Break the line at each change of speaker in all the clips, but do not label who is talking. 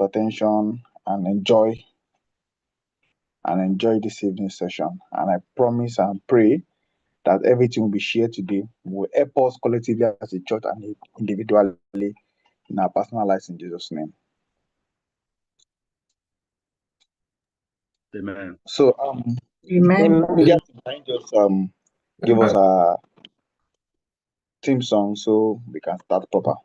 attention and enjoy this evening session. And I promise and pray that everything will be shared today will help us collectively as a church and individually in our personal lives in Jesus' name.
Amen.
So
Amen.
just give us a theme song so we can start proper.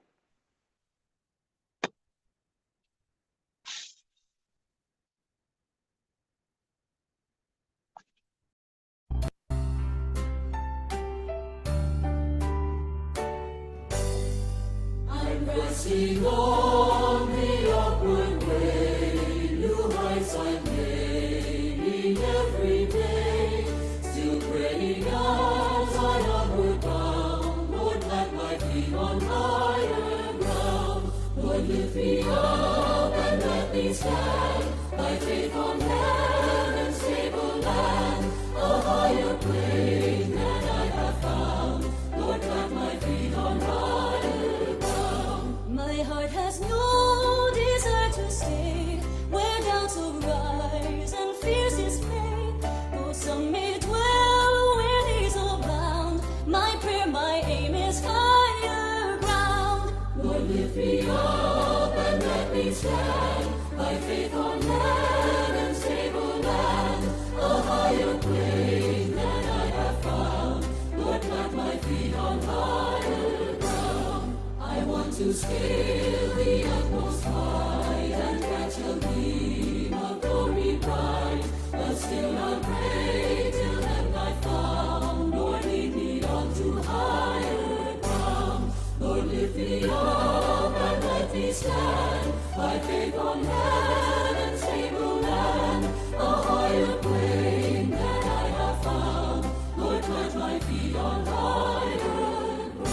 I'm pressing on the upward way, new heights I'm gaining every day, still praying as I onward bound. Lord, plant my feet on higher ground. Lord, lift me up and let me stand, by faith on heaven's stable land, a higher plane than I have found. Lord, plant my feet on higher ground. My heart has no desire to stay where doubts arise and fears dismay. Though some may dwell where these abound, my prayer, my aim is higher ground. Lord, lift me up and let me stand, by faith on heaven's stable land, a higher plane than I have found. Lord, plant my feet on higher ground. I want to scale the utmost height and catch a gleam of glory bright, but still I'll pray till then I found. Lord, lead me on to higher ground. Lord, lift me up and let me stand, by faith on heaven's stable land, a higher plane than I have found. Lord, plant my feet on higher ground.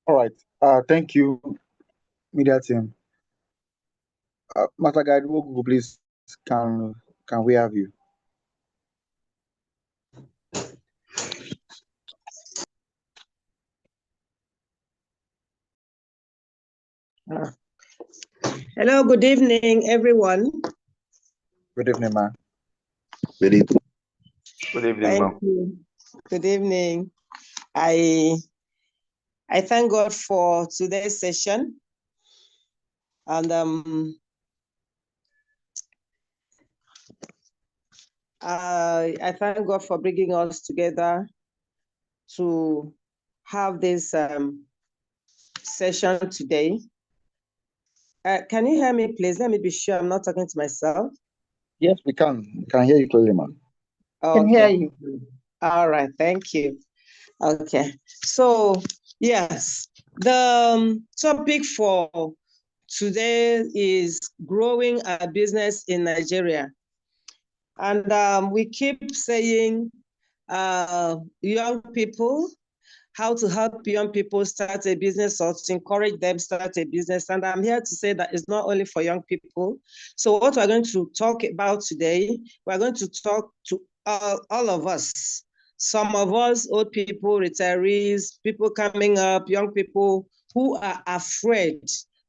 All right. Thank you, media team. Master Guide, Google, please, can we have you?
Hello, good evening, everyone.
Good evening, ma'am.
Good evening.
Good evening,
Thank
ma'am.
you. Good evening. I thank God for today's session, and I thank God for bringing us together to have this session today. Can you hear me, please? Let me be sure I'm not talking to myself.
Yes, we can. We can hear you clearly, ma'am.
Can hear you. All right, thank you. Okay, so yes, the topic for today is growing a business in Nigeria. And we keep saying young people, how to help young people start a business or to encourage them start a business. And I'm here to say that it's not only for young people. So what we're going to talk about today, we're going to talk to all of us. Some of us, old people, retirees, people coming up, young people who are afraid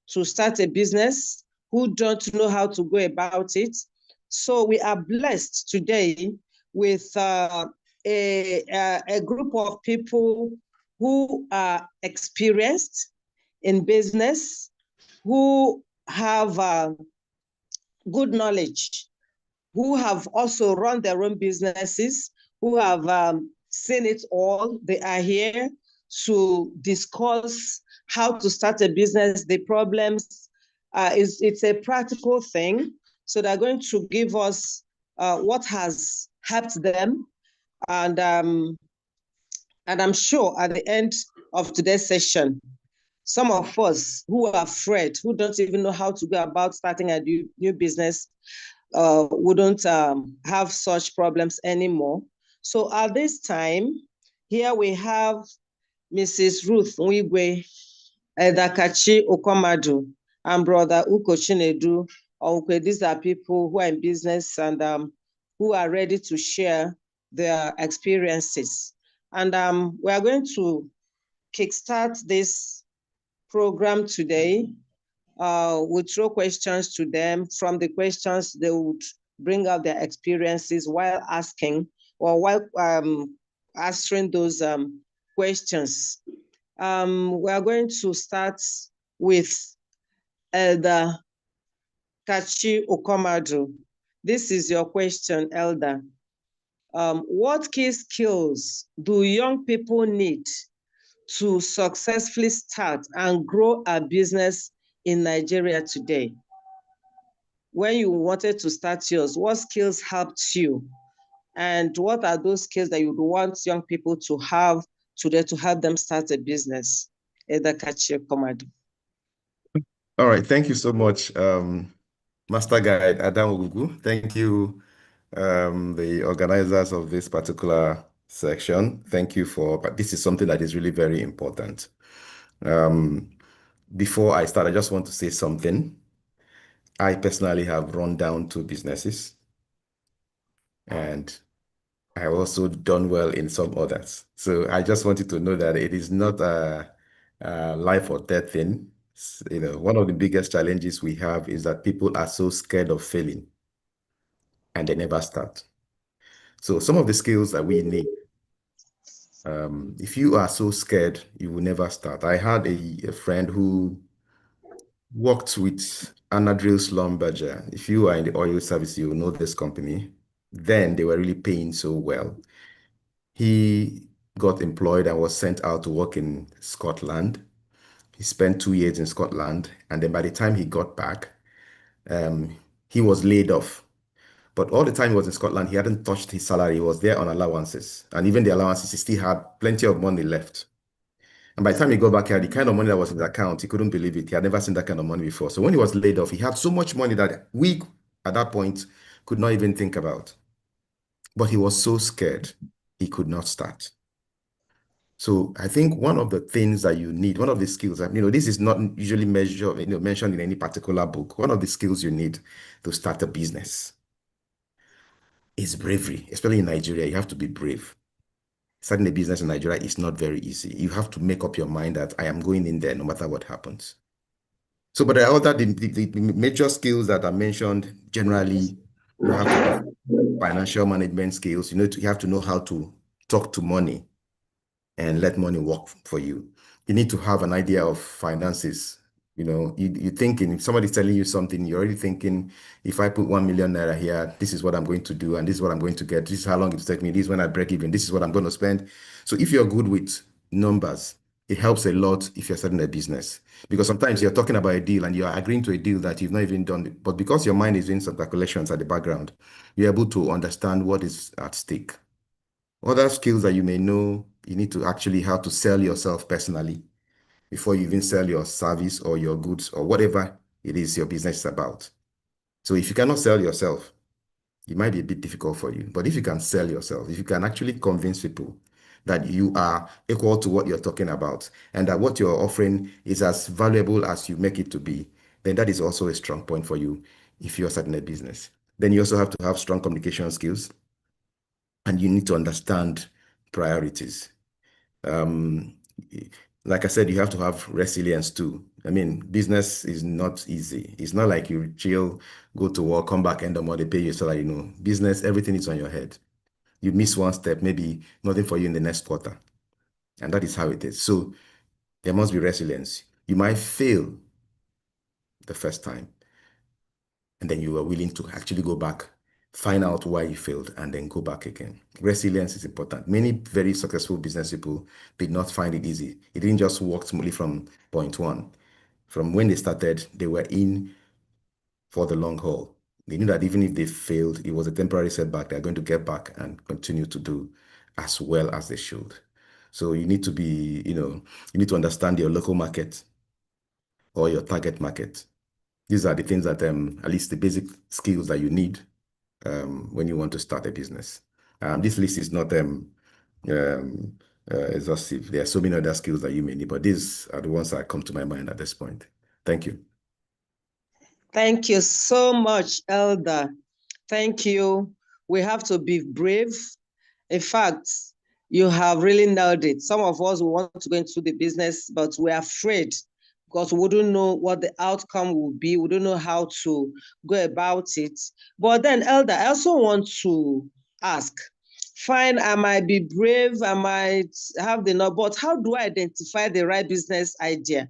to start a business, who don't know how to go about it. So we are blessed today with a group of people who are experienced in business, who have good knowledge, who have also run their own businesses, who have seen it all. They are here to discuss how to start a business, the problems. It's a practical thing. So they're going to give us what has helped them. And I'm sure at the end of today's session, some of us who are afraid, who don't even know how to go about starting a new business, wouldn't have such problems anymore. So at this time, here we have Mrs. Ruth Nwigwe Edakachi Okomadu, and Brother Uko Chinedu. Okay, these are people who are in business and who are ready to share their experiences. And we are going to kickstart this program today. We'll throw questions to them. From the questions, they would bring out their experiences while asking or while answering those questions. We are going to start with Elder Kachi Okomadu. This is your question, Elder. What key skills do young people need to successfully start and grow a business in Nigeria today? When you wanted to start yours, what skills helped you? And what are those skills that you would want young people to have today to help them start a business? Elder Kachi Okomadu.
All right, thank you so much, Master Guide Adam Ogugu. Thank you, the organizers of this particular section. Thank you but this is something that is really very important. Before I start, I just want to say something. I personally have run down 2 businesses, and I have also done well in some others. So I just wanted to know that it is not a life or death thing. You know, one of the biggest challenges we have is that people are so scared of failing and they never start. So some of the skills that we need, if you are so scared, you will never start. I had a friend who worked with Anadril Schlumberger. If you are in the oil service, you will know this company. Then they were really paying so well. He got employed and was sent out to work in Scotland. He spent 2 years in Scotland, and then by the time he got back, he was laid off. But all the time he was in Scotland, he hadn't touched his salary. He was there on allowances. And even the allowances, he still had plenty of money left. And by the time he got back here, the kind of money that was in his account, he couldn't believe it. He had never seen that kind of money before. So when he was laid off, he had so much money that we, at that point, could not even think about. But he was so scared, he could not start. So I think one of the things that you need, one of the skills, this is not usually mentioned in any particular book. One of the skills you need to start a business is bravery, especially in Nigeria. You have to be brave. Starting a business in Nigeria is not very easy. You have to make up your mind that I am going in there no matter what happens. So, but the major skills that are mentioned, generally, you have to have financial management skills. You have to know how to talk to money and let money work for you. You need to have an idea of finances. You're thinking, if somebody's telling you something, you're already thinking, if I put 1 million naira here, this is what I'm going to do, and this is what I'm going to get. This is how long it will take me. This is when I break even. This is what I'm going to spend. So if you're good with numbers, it helps a lot if you're starting a business. Because sometimes you're talking about a deal and you're agreeing to a deal that you've not even done. But because your mind is doing some calculations at the background, you're able to understand what is at stake. Other skills that you may know, you need to actually how to sell yourself personally before you even sell your service or your goods or whatever it is your business is about. So if you cannot sell yourself, it might be a bit difficult for you. But if you can sell yourself, if you can actually convince people that you are equal to what you're talking about and that what you're offering is as valuable as you make it to be, then that is also a strong point for you if you're starting a business. Then you also have to have strong communication skills, and you need to understand priorities. Like I said, you have to have resilience too. Business is not easy. It's not like you chill, go to work, come back, end of month, they pay you salary. Business, everything is on your head. You miss one step, maybe nothing for you in the next quarter. And that is how it is. So there must be resilience. You might fail the first time, and then you are willing to actually go back, find out why you failed, and then go back again. Resilience is important. Many very successful business people did not find it easy. It didn't just work smoothly from point one. From when they started, they were in for the long haul. They knew that even if they failed, it was a temporary setback. They're going to get back and continue to do as well as they should. So you need to be, you need to understand your local market or your target market. These are the things that, at least the basic skills that you need when you want to start a business. This list is not exhaustive. There are so many other skills that you may need, but these are the ones that come to my mind at this point. Thank you.
Thank you so much, Elder. Thank you. We have to be brave. In fact, you have really nailed it. Some of us want to go into the business, but we're afraid because we don't know what the outcome will be. We don't know how to go about it. But then, Elder, I also want to ask, fine, I might be brave, I might have the know, but how do I identify the right business idea?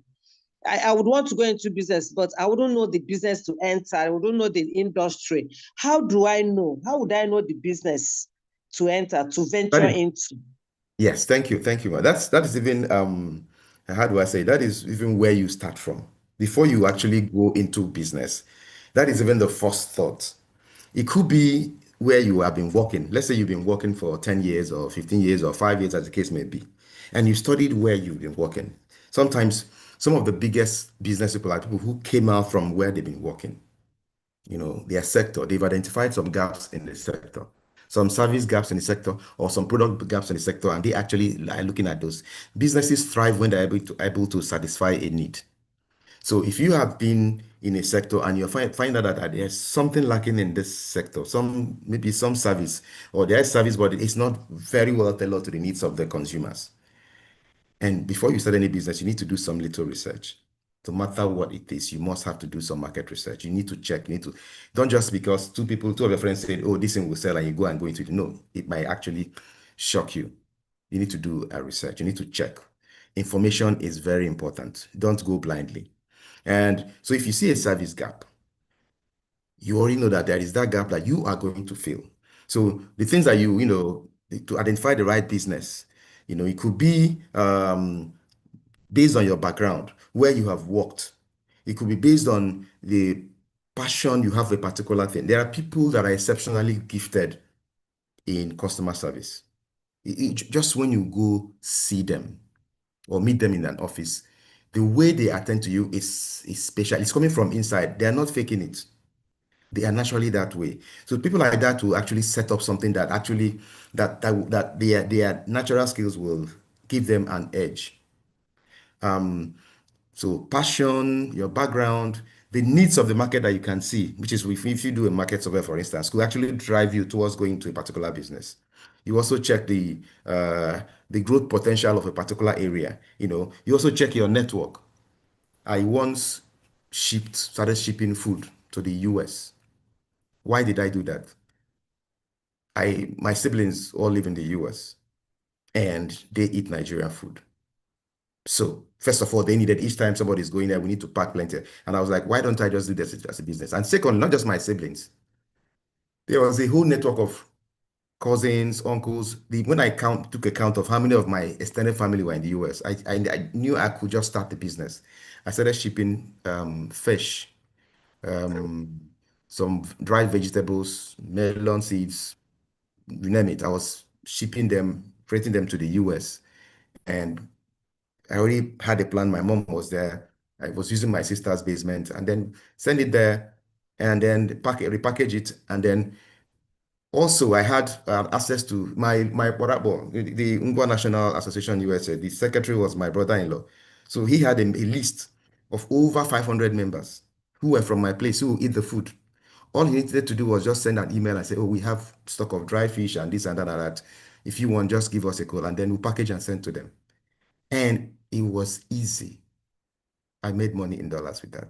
I would want to go into business, but I wouldn't know the business to enter. I wouldn't know the industry. How do I know? How would I know the business to enter, to venture into?
Yes, thank you. Thank you. That is even how do I say, that is even where you start from. Before you actually go into business, that is even the first thought. It could be where you have been working. Let's say you've been working for 10 years or 15 years or 5 years, as the case may be, and you studied where you've been working. Sometimes some of the biggest business people are people who came out from where they've been working. Their sector. They've identified some gaps in the sector, some service gaps in the sector, or some product gaps in the sector, and they actually are looking at those. Businesses thrive when they're able to satisfy a need. So if you have been in a sector and you find out that there's something lacking in this sector, maybe some service, or there is service, but it's not very well tailored to the needs of the consumers. And before you start any business, you need to do some little research. No matter what it is, you must have to do some market research. You need to check. Don't just because two of your friends said, oh, this thing will sell, and you go into it. No, it might actually shock you. You need to do a research. You need to check. Information is very important. Don't go blindly. And so if you see a service gap, you already know that there is that gap that you are going to fill. So the things that to identify the right business, it could be based on your background, where you have worked. It could be based on the passion you have for a particular thing. There are people that are exceptionally gifted in customer service. Just when you go see them or meet them in an office, the way they attend to you is special. It's coming from inside. They are not faking it. They are naturally that way. So people like that will actually set up something that actually that their natural skills will give them an edge. So passion, your background, the needs of the market that you can see, which is if you do a market survey, for instance, could actually drive you towards going to a particular business. You also check the growth potential of a particular area. You also check your network. I once started shipping food to the US. Why did I do that? My siblings all live in the US and they eat Nigerian food. So first of all, they needed each time somebody's going there, we need to pack plenty. And I was like, why don't I just do this as a business? And second, not just my siblings. There was a whole network of cousins, uncles. When I took account of how many of my extended family were in the US, I knew I could just start the business. I started shipping fish, some dried vegetables, melon seeds, you name it. I was shipping them, freighting them to the US. And I already had a plan. My mom was there. I was using my sister's basement and then send it there and then repackage it. And then also I had access to my brother, the Ngwa National Association USA. The secretary was my brother-in-law. So he had a list of over 500 members who were from my place who would eat the food. All he needed to do was just send an email and say, oh, we have stock of dry fish and this and that and that. If you want, just give us a call. And then we'll package and send to them. And it was easy. I made money in dollars with that.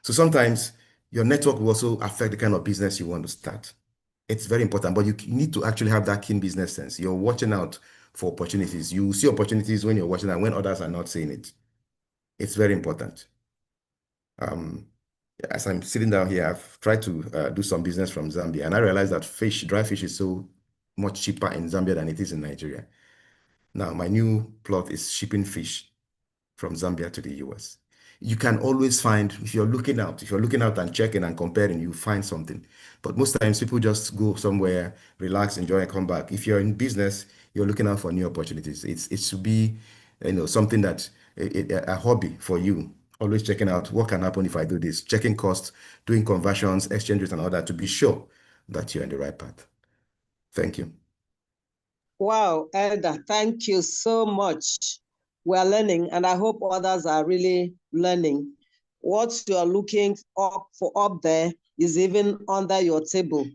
So sometimes your network will also affect the kind of business you want to start. It's very important, but you need to actually have that keen business sense. You're watching out for opportunities. You see opportunities when you're watching and when others are not seeing it. It's very important. As I'm sitting down here, I've tried to do some business from Zambia, and I realized that dry fish is so much cheaper in Zambia than it is in Nigeria. Now, my new plot is shipping fish from Zambia to the US. You can always find, if you're looking out and checking and comparing, you find something. But most times people just go somewhere, relax, enjoy, and come back. If you're in business, you're looking out for new opportunities. It should be, something that a hobby for you. Always checking out what can happen if I do this, checking costs, doing conversions, exchange rates, and all that to be sure that you're in the right path. Thank you.
Wow, Elder, thank you so much. We're learning, and I hope others are really learning. what you are looking up for up there is even under your table.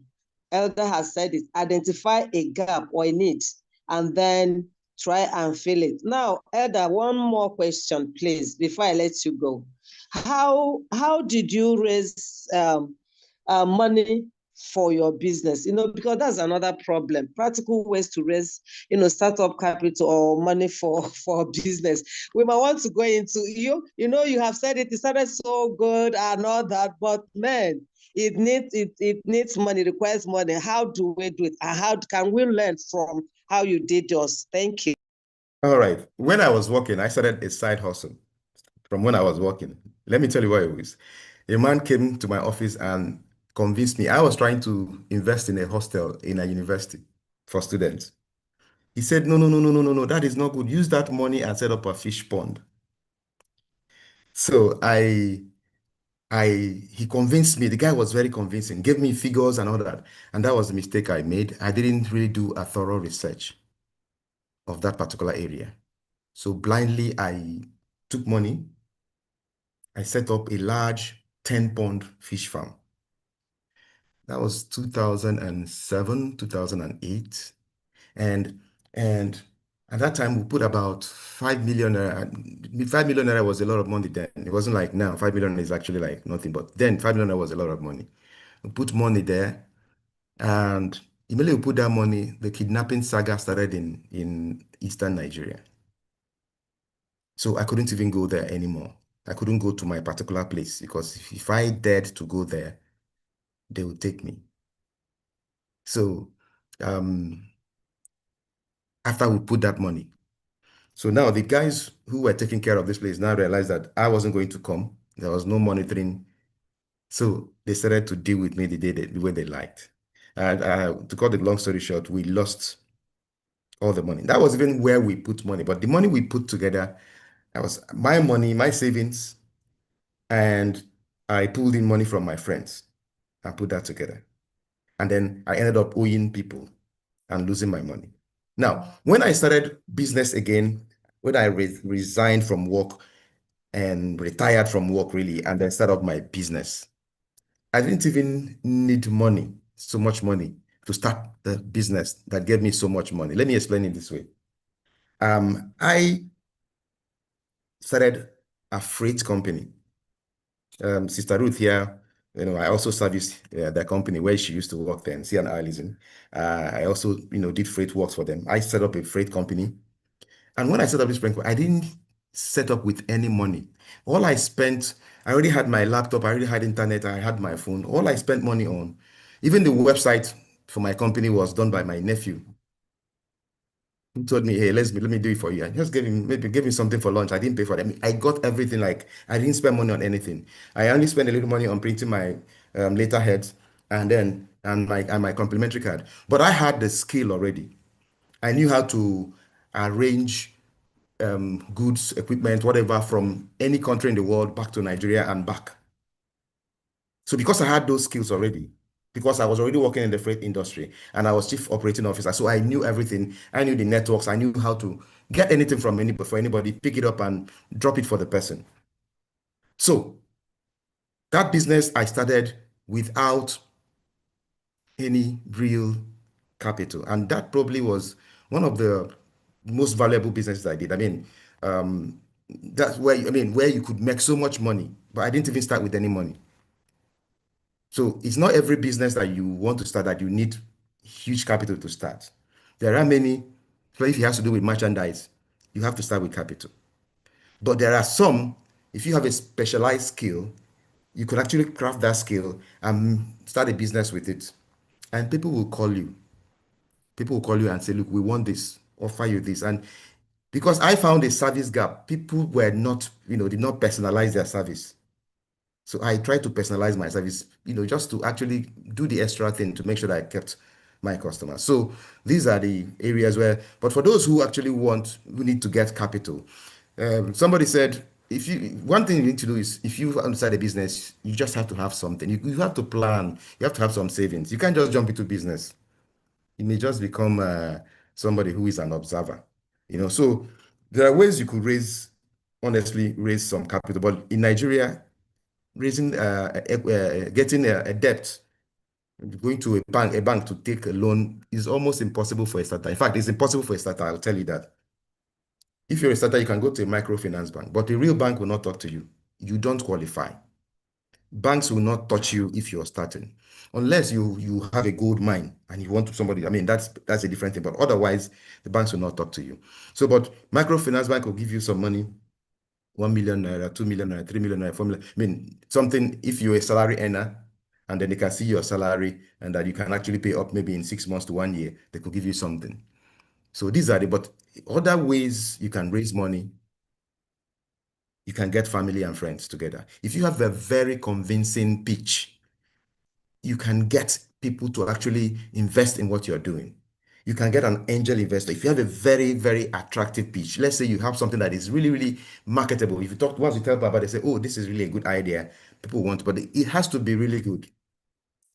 Elder has said it, identify a gap or a need, and then try and fill it. Now, Elder, one more question, please, before I let you go. How did you raise money for your business? Because that's another problem. Practical ways to raise, startup capital or money for business. We might want to go into you have said it started so good and all that, but man, it needs money, requires money. How do we do it? And how can we learn from how you did yours? Thank you.
All right. When I was working, I started a side hustle from when I was working. Let me tell you what it was. A man came to my office and convinced me. I was trying to invest in a hostel in a university for students. He said, no, that is not good. Use that money and set up a fish pond. So he convinced me. The guy was very convincing, gave me figures and all that. And that was the mistake I made. I didn't really do a thorough research of that particular area. So blindly, I took money. I set up a large 10-pond fish farm. That was 2007, 2008. And at that time, we put about 5 million. 5 million naira was a lot of money then. It wasn't like now. 5 million is actually like nothing. But then 5 million naira was a lot of money. We put money there. And immediately we put that money, the kidnapping saga started in eastern Nigeria. So I couldn't even go there anymore. I couldn't go to my particular place because if I dared to go there, they would take me. So after we put that money, so now the guys who were taking care of this place now realized that I wasn't going to come. There was no monitoring. So they started to deal with me the way they liked. And to cut the long story short, we lost all the money. That was even where we put money. But the money we put together, that was my money, my savings, and I pulled in money from my friends and put that together. And then I ended up owing people and losing my money. Now, when I started business again, when I resigned from work and retired from work really, and then started up my business, I didn't even need money, so much money to start the business that gave me so much money. Let me explain it this way. I started a freight company. Sister Ruth here, I also serviced the company where she used to work then, C&I. I also, did freight works for them. I set up a freight company. And when I set up this freight company, I didn't set up with any money. All I spent, I already had my laptop, I already had internet, I had my phone. All I spent money on, even the website for my company was done by my nephew. He told me, hey, let me do it for you. I just gave him something for lunch. I didn't pay for them. I got everything. Like I didn't spend money on anything. I only spent a little money on printing my letterheads and my complimentary card. But I had the skill already. I knew how to arrange goods, equipment, whatever, from any country in the world back to Nigeria and back. So because I had those skills already, because I was already working in the freight industry and I was chief operating officer, so I knew everything. I knew the networks. I knew how to get anything from anybody, pick it up and drop it for the person. So that business I started without any real capital, and that probably was one of the most valuable businesses I did. I mean, that's where you could make so much money, but I didn't even start with any money. So it's not every business that you want to start that you need huge capital to start. There are many, so if it has to do with merchandise, you have to start with capital. But there are some, if you have a specialized skill, you could actually craft that skill and start a business with it. And people will call you. People will call you and say, look, we want this, offer you this. And because I found a service gap, people were not, did not personalize their service. So I tried to personalize my service, just to actually do the extra thing to make sure that I kept my customers. So these are the areas where, but for those who actually we need to get capital. Somebody said, one thing you need to do is, if you start a business, you just have to have something. You have to plan. You have to have some savings. You can't just jump into business. You may just become somebody who is an observer. So there are ways you could honestly raise some capital. But in Nigeria, raising, getting a debt, going to a bank to take a loan is almost impossible for a starter. In fact, it's impossible for a starter. I'll tell you that. If you're a starter, you can go to a microfinance bank, but a real bank will not talk to you. You don't qualify. Banks will not touch you if you're starting, unless you have a gold mine and you want to somebody. I mean, that's a different thing. But otherwise, the banks will not talk to you. So, but microfinance bank will give you some money, 1 million naira, 2 million naira, 3 million naira, 4 million. I mean, something if you're a salary earner, and then they can see your salary and that you can actually pay up maybe in 6 months to 1 year, they could give you something. So these are but other ways you can raise money. You can get family and friends together. If you have a very convincing pitch, you can get people to actually invest in what you're doing. You can get an angel investor. If you have a very, very attractive pitch, let's say you have something that is really, really marketable. If you talk, once you tell people about it, they say, oh, this is really a good idea. People want, but it has to be really good.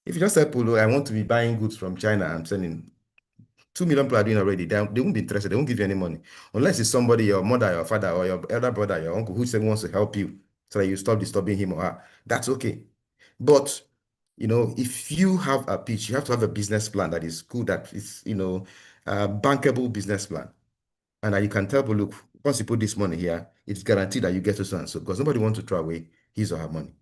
If you just tell people, I want to be buying goods from China, I'm sending 2 million people are doing already. They won't be interested. They won't give you any money. Unless it's somebody, your mother, your father, or your elder brother, your uncle, who wants to help you so that you stop disturbing him or her. That's okay. But, if you have a pitch, you have to have a business plan that is good, that is, a bankable business plan. And that you can tell people, look, once you put this money here, it's guaranteed that you get to so and so, because nobody wants to throw away his or her money.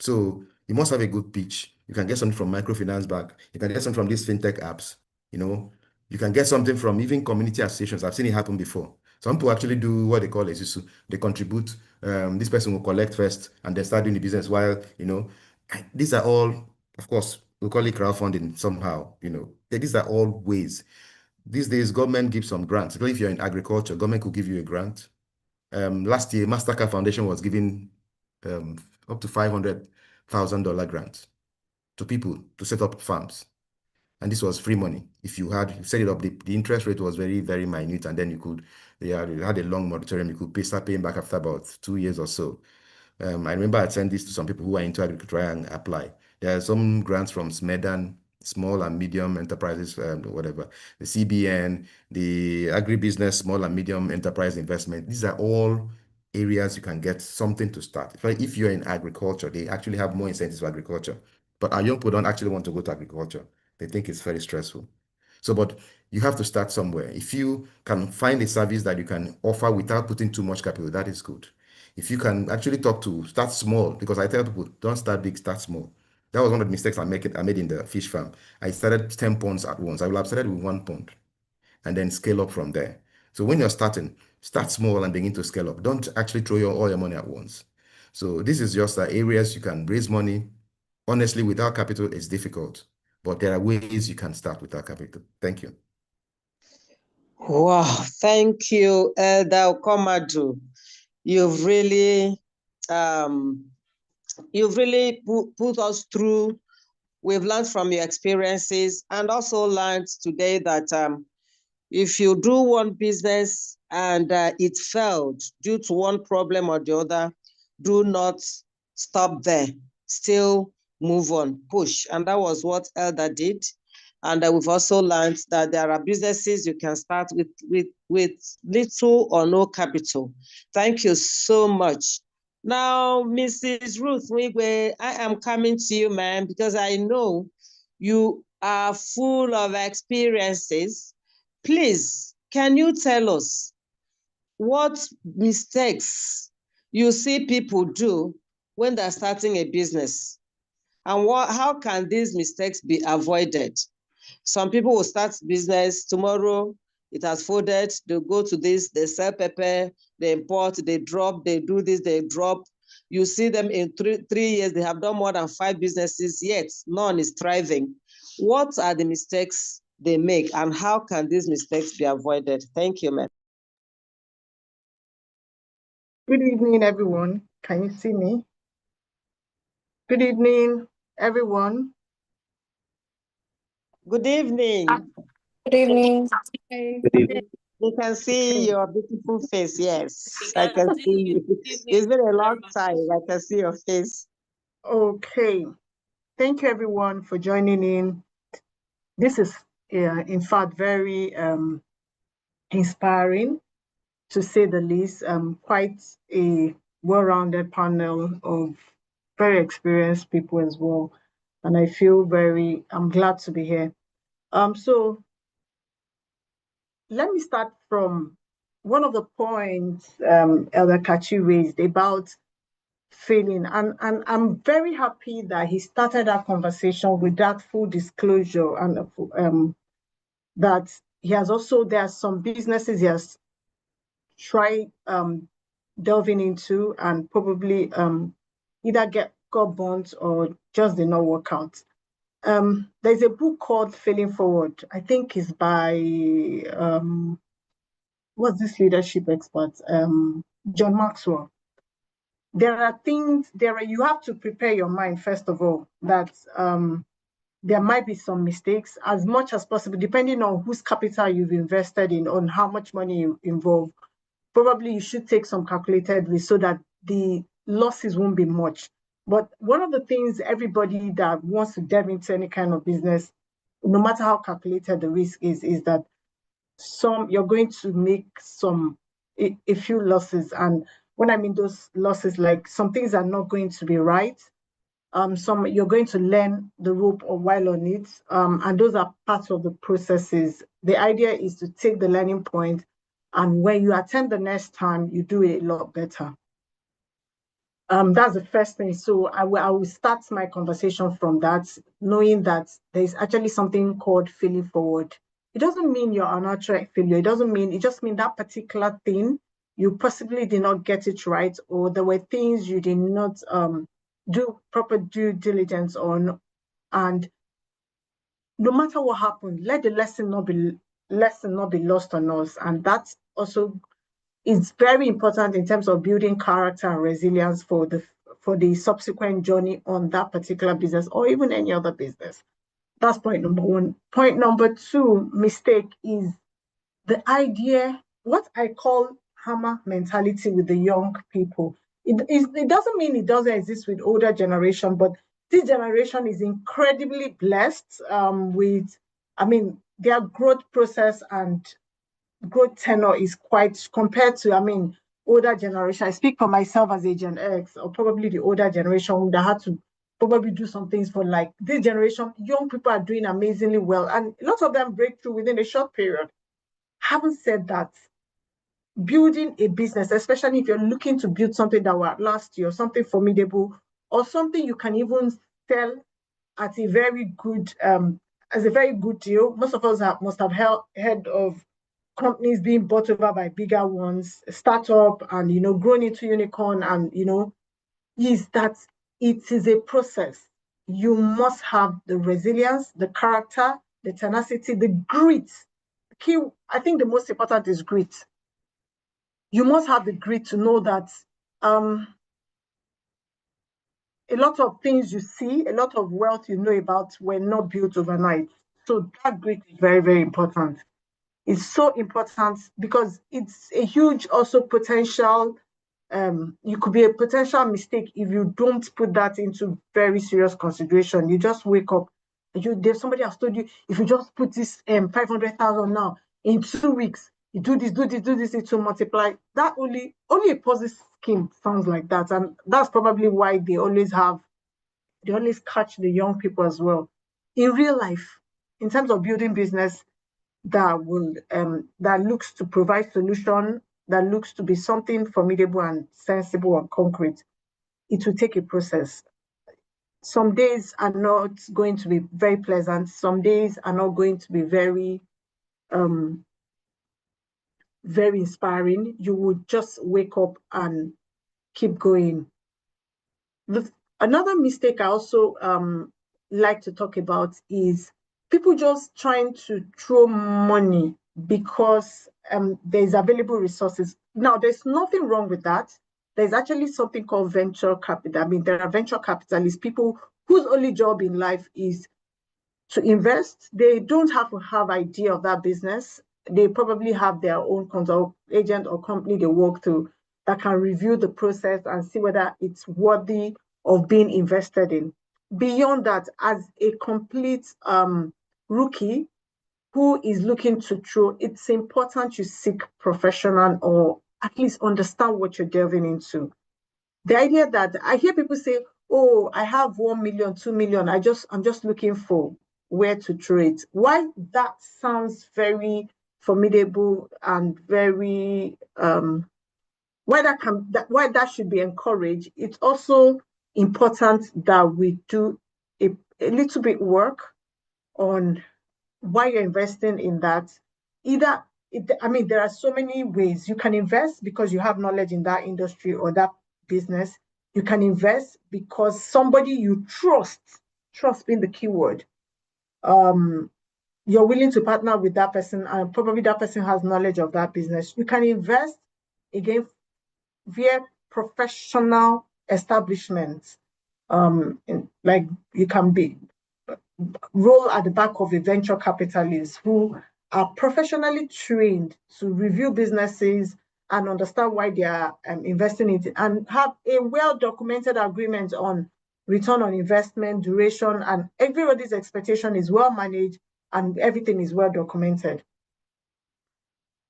So you must have a good pitch. You can get something from microfinance bank. You can get something from these fintech apps, You can get something from even community associations. I've seen it happen before. Some people actually do what they call Esusu. They contribute. This person will collect first and then start doing the business while, these are all, of course, we call it crowdfunding somehow, These are all ways. These days, government gives some grants. If you're in agriculture, government could give you a grant. Last year, Mastercard Foundation was giving up to $500,000 grant to people to set up farms. And this was free money. If you set it up, the interest rate was very, very minute, and then you had a long moratorium. You could start paying back after about 2 years or so. I remember I sent this to some people who are into agriculture and apply. There are some grants from SMEDAN, small and medium enterprises, whatever, the CBN, the agribusiness, small and medium enterprise investment. These are all areas you can get something to start. If you're in agriculture, they actually have more incentives for agriculture. But our young people don't actually want to go to agriculture. They think it's very stressful. So, but you have to start somewhere. If you can find a service that you can offer without putting too much capital, that is good. If you can actually start small, because I tell people, don't start big, start small. That was one of the mistakes I made in the fish farm. I started 10 ponds at once. I will have started with 1 pond and then scale up from there. So when you're starting, start small and begin to scale up. Don't actually throw all your money at once. So this is just the areas you can raise money. Honestly, without capital, it's difficult, but there are ways you can start without capital. Thank you.
Wow, thank you, Elder Okomadu. You've really put us through. We've learned from your experiences, and also learned today that if you do one business and it failed due to one problem or the other, do not stop there. Still move on, push. And that was what Elder did. And we've also learned that there are businesses you can start with little or no capital. Thank you so much. Now, Mrs. Ruth Wigwe, I am coming to you, ma'am, because I know you are full of experiences. Please, can you tell us what mistakes you see people do when they're starting a business? And how can these mistakes be avoided? Some people will start business tomorrow, it has folded, they go to this, they sell pepper, they import, they drop, they do this, they drop. You see them in 3 years, they have done more than 5 businesses, yet none is thriving. What are the mistakes they make, and how can these mistakes be avoided? Thank you, ma'am.
Good evening, everyone. Can you see me? Good evening, everyone.
Good evening.
Good evening.
We can see your beautiful face, yes. I can see you. It's been a long time, I can see your face.
Okay. Thank you, everyone, for joining in. This is, in fact, very inspiring, to say the least. Quite a well-rounded panel of very experienced people as well. And I'm glad to be here. So let me start from one of the points Elder Kachi raised about failing. And I'm very happy that he started that conversation with that full disclosure, and that he has also, there are some businesses he has tried delving into and probably either got burnt or just did not work out. There's a book called Failing Forward. I think it's by what's this leadership expert? John Maxwell. There are things you have to prepare your mind, first of all, that there might be some mistakes as much as possible, depending on whose capital you've invested in, on how much money you involve. Probably you should take some calculated risk so that the losses won't be much. But one of the things everybody that wants to delve into any kind of business, no matter how calculated the risk is that you're going to make a few losses. And when I mean those losses, like some things are not going to be right. Some you're going to learn the rope or while on it. And those are parts of the processes. The idea is to take the learning point, and when you attempt the next time, you do it a lot better. That's the first thing. So I will start my conversation from that, knowing that there's actually something called failing forward. It doesn't mean you're an outright failure. It just means that particular thing, you possibly did not get it right, or there were things you did not do proper due diligence on. And no matter what happened, let the lesson not be lost on us. And that also is very important in terms of building character and resilience for the subsequent journey on that particular business or even any other business. That's point number one. Point number two, mistake, is the idea, what I call hammer mentality with the young people. It doesn't mean it doesn't exist with older generation, but this generation is incredibly blessed their growth process and growth tenure is quite, compared to, older generation. I speak for myself as a Gen X, or probably the older generation that had to probably do some things for, like, this generation. Young people are doing amazingly well, and a lot of them break through within a short period. Having said that, building a business, especially if you're looking to build something that will last you, or something formidable, or something you can even sell at a very good deal. Most of us must have heard of companies being bought over by bigger ones, startup, and grown into unicorn, and is that it is a process. You must have the resilience, the character, the tenacity, the grit. I think the most important is grit. You must have the grit to know that a lot of things you see, a lot of wealth you know about were not built overnight. So that grit is very, very important. It's so important because it's a huge also potential. You could be a potential mistake if you don't put that into very serious consideration. You just wake up, there's somebody has told you, if you just put this 500,000 now, in 2 weeks, you do this, it will multiply. That only a Ponzi scheme sounds like that. And that's probably why they always catch the young people as well. In real life, in terms of building business that looks to provide solution, that looks to be something formidable and sensible and concrete, it will take a process. Some days are not going to be very pleasant. Some days are not going to be very very inspiring. You would just wake up and keep going. Another mistake I also like to talk about is people just trying to throw money because there's available resources. Now, there's nothing wrong with that. There's actually something called venture capital. There are venture capitalists, people whose only job in life is to invest. They don't have to have idea of that business. They probably have their own consult agent or company they work through that can review the process and see whether it's worthy of being invested in. Beyond that, as a complete rookie who is looking to throw, it's important you seek professional or at least understand what you're delving into. The idea that I hear people say, oh, I have 1 million, 2 million. I'm just looking for where to trade. Why that sounds very formidable and very why that should be encouraged. It's also important that we do a little bit work on why you're investing in that. There are so many ways you can invest because you have knowledge in that industry or that business. You can invest because somebody you trust being the key word, you're willing to partner with that person, and probably that person has knowledge of that business. You can invest again via professional establishments. Like you can be roll at the back of a venture capitalist who are professionally trained to review businesses and understand why they are investing in it, and have a well-documented agreement on return on investment, duration, and everybody's expectation is well managed and everything is well documented.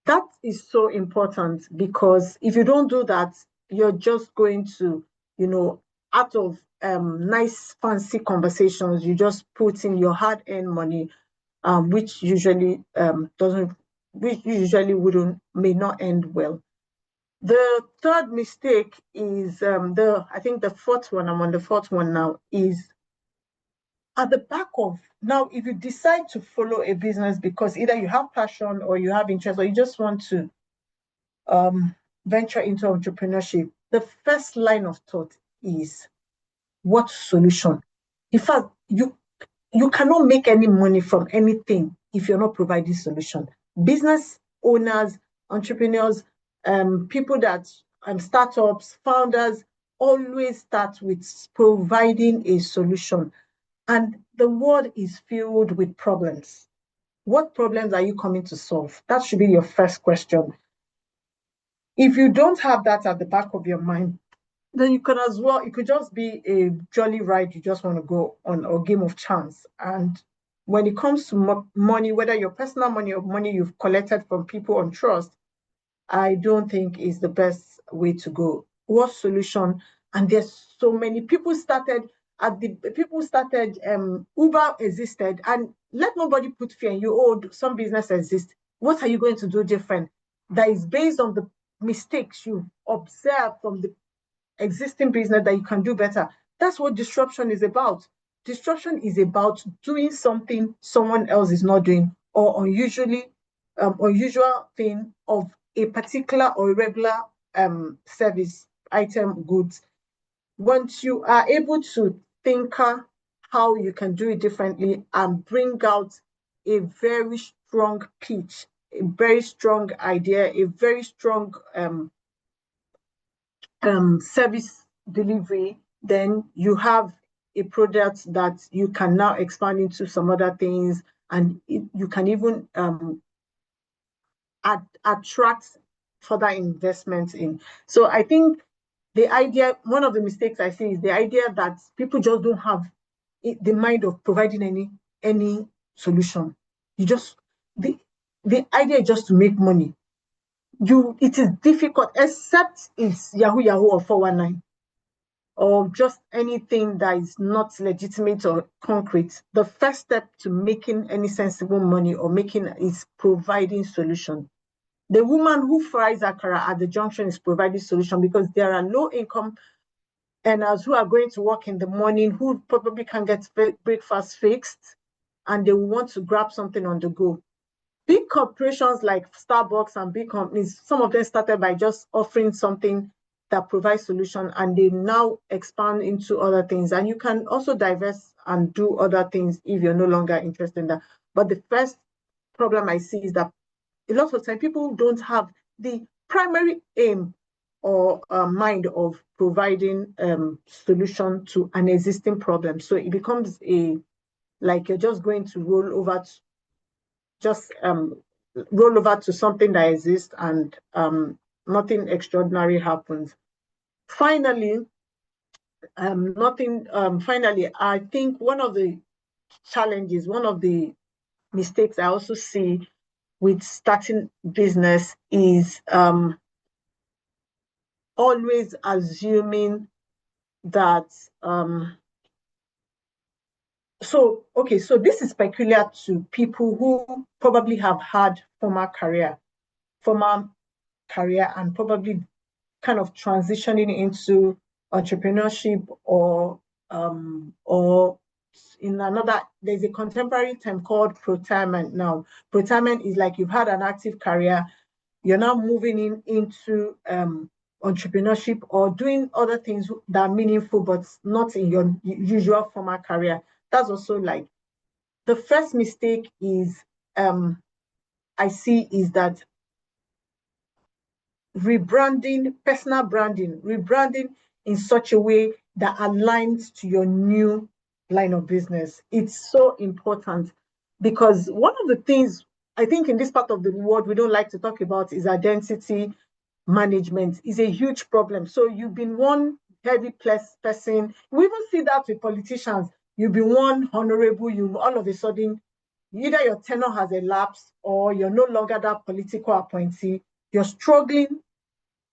That is so important, because if you don't do that, you're just going to, out of nice, fancy conversations, you just put in your hard-earned money, which usually may not end well. The third mistake is I think the fourth one. I'm on the fourth one now. Is at the back of now, if you decide to follow a business because either you have passion or you have interest or you just want to venture into entrepreneurship, the first line of thought is what solution? In fact, you cannot make any money from anything if you're not providing solution. Business owners, entrepreneurs, people that startups, founders always start with providing a solution. And the world is filled with problems. What problems are you coming to solve? That should be your first question. If you don't have that at the back of your mind, then you could just be a jolly ride you just want to go on, or game of chance. And when it comes to money, whether your personal money or money you've collected from people on trust, I don't think is the best way to go. What solution? And there's so many people started Uber existed, and let nobody put fear in you. Oh, some business exists. What are you going to do different? That is based on the mistakes you observe from the existing business that you can do better. That's what disruption is about. Disruption is about doing something someone else is not doing, or unusual thing of a particular or regular service, item, goods. Once you are able to think how you can do it differently and bring out a very strong pitch, a very strong idea, a very strong service delivery, then you have a product that you can now expand into some other things, and you can even attract further investments in. So I think one of the mistakes I see is the idea that people just don't have the mind of providing any solution. The idea is just to make money. It is difficult, except it's Yahoo or 419, or just anything that is not legitimate or concrete. The first step to making any sensible money is providing solution. The woman who fries akara at the junction is providing solution, because there are low income earners who are going to work in the morning, who probably can get breakfast fixed, and they want to grab something on the go. Big corporations like Starbucks and big companies, some of them started by just offering something that provides solution, and they now expand into other things. And you can also divest and do other things if you're no longer interested in that. But the first problem I see is that a lot of time people don't have the primary aim or mind of providing solution to an existing problem. So it becomes like you're just going to roll over to something that exists, and nothing extraordinary happens. Finally, I think one of the challenges, one of the mistakes I also see with starting business is always assuming that so this is peculiar to people who probably have had former career and probably kind of transitioning into entrepreneurship or in another, there's a contemporary term called protirement now. Protirement is like you've had an active career, you're now moving into entrepreneurship or doing other things that are meaningful but not in your usual former career. That's also like the first mistake is I see is that personal rebranding in such a way that aligns to your new line of business. It's so important because one of the things I think in this part of the world we don't like to talk about is identity management is a huge problem. So you've been one heavy person. We even see that with politicians. You've been one honorable, you all of a sudden, either your tenure has elapsed or you're no longer that political appointee. You're struggling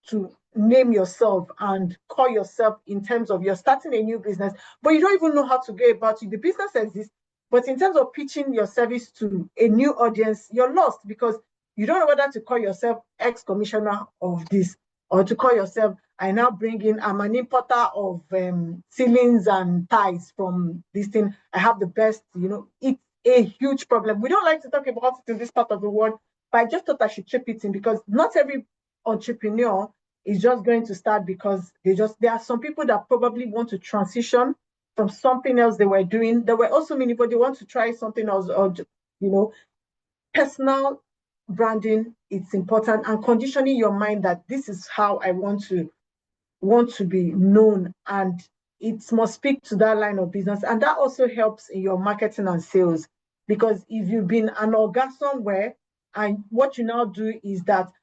to name yourself and call yourself in terms of you're starting a new business, but you don't even know how to go about it. The business exists, but in terms of pitching your service to a new audience, you're lost because you don't know whether to call yourself ex-commissioner of this or to call yourself, I'm an importer of ceilings and ties from this thing. I have the best, it's a huge problem. We don't like to talk about it in this part of the world, but I just thought I should chip it in because not every entrepreneur is just going to start because there are some people that probably want to transition from something else they were doing. There were also many, but they want to try something else or, personal branding, it's important, and conditioning your mind that this is how I want to be known, and it must speak to that line of business. And that also helps in your marketing and sales, because if you've been an organ somewhere and what you now do is that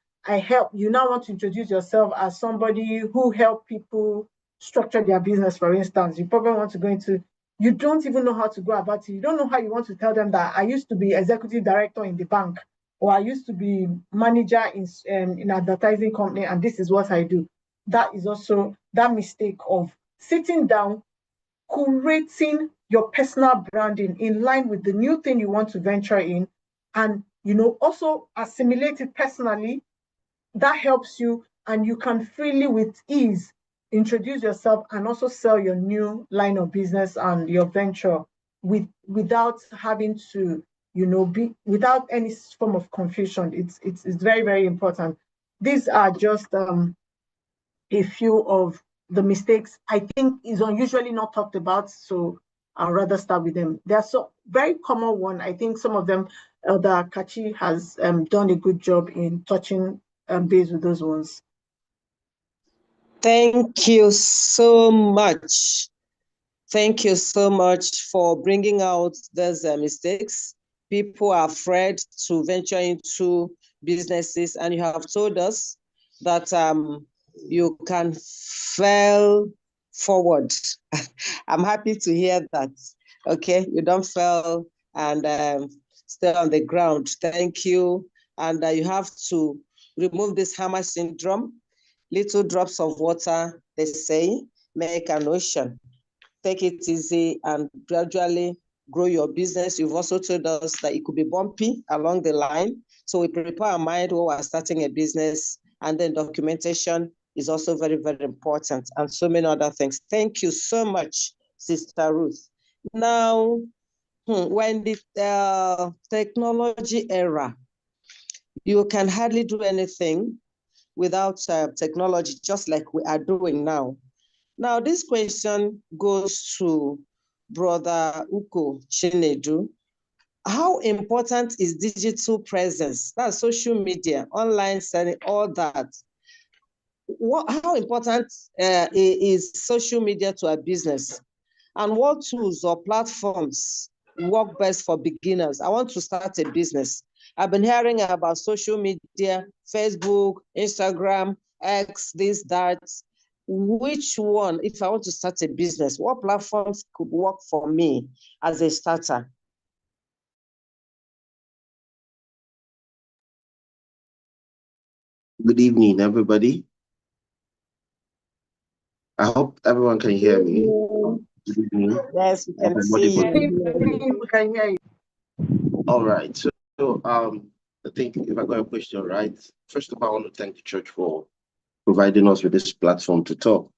you now want to introduce yourself as somebody who help people structure their business, for instance. You probably want to go into, you don't even know how to go about it. You don't know how you want to tell them that I used to be executive director in the bank, or I used to be manager in advertising company, and this is what I do. That is also that mistake of sitting down, curating your personal branding in line with the new thing you want to venture in, and also assimilate it personally. That helps you, and you can freely, with ease, introduce yourself and also sell your new line of business and your venture without having to, be without any form of confusion. It's very, very important. These are just a few of the mistakes I think is unusually not talked about, so I'll rather start with them. There are so very common one. I think some of them, Elder Kachi has done a good job in touching base with those ones.
Thank you so much. Thank you so much for bringing out those mistakes. People are afraid to venture into businesses, and you have told us that you can fail forward. I'm happy to hear that. Okay, you don't fail and stay on the ground. Thank you. And you have to remove this hammer syndrome. Little drops of water, they say, make an ocean. Take it easy and gradually grow your business. You've also told us that it could be bumpy along the line. So we prepare our mind when we're starting a business, and then documentation is also very, very important, and so many other things. Thank you so much, Sister Ruth. Now, when the technology era, you can hardly do anything without technology, just like we are doing now. Now, this question goes to Brother Uko Chinedu. How important is digital presence? That's social media, online selling, all that. How important is social media to a business? And what tools or platforms work best for beginners? I want to start a business. I've been hearing about social media, Facebook, Instagram, X, this, that. Which one, if I want to start a business, what platforms could work for me as a starter?
Good evening, everybody. I hope everyone can hear me. Good evening.
Yes, we
I hope
can
I'm
see
audible.
you.
We can hear you.
All right. So I think if I got a question right, first of all, I want to thank the church for providing us with this platform to talk.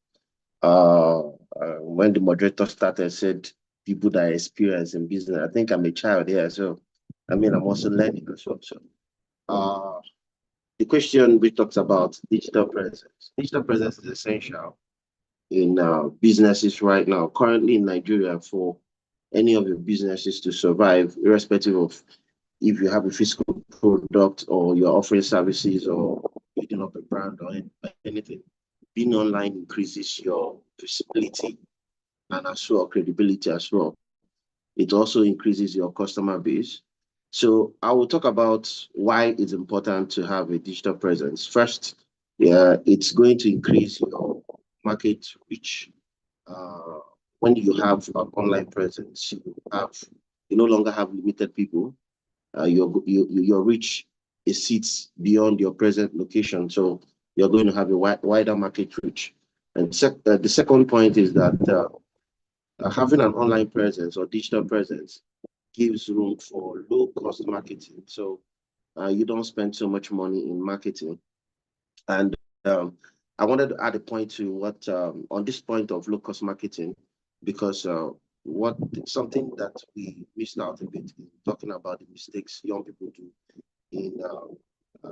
When the moderator started, said people that are experienced in business. I think I'm a child here, so I mean I'm also learning as well. So the question we talked about digital presence. Digital presence is essential in businesses right now, currently in Nigeria, for any of your businesses to survive, irrespective of if you have a physical product or you're offering services or building up a brand or anything. Being online increases your visibility and as well credibility as well. It also increases your customer base. So I will talk about why it's important to have a digital presence. First, it's going to increase your market reach. When you have an online presence, you no longer have limited people. Your reach exceeds beyond your present location, so you're going to have a wider market reach. And the second point is that having an online presence or digital presence gives room for low-cost marketing. So you don't spend so much money in marketing. And I wanted to add a point to what on this point of low-cost marketing, because something that we missed out a bit in talking about the mistakes young people do in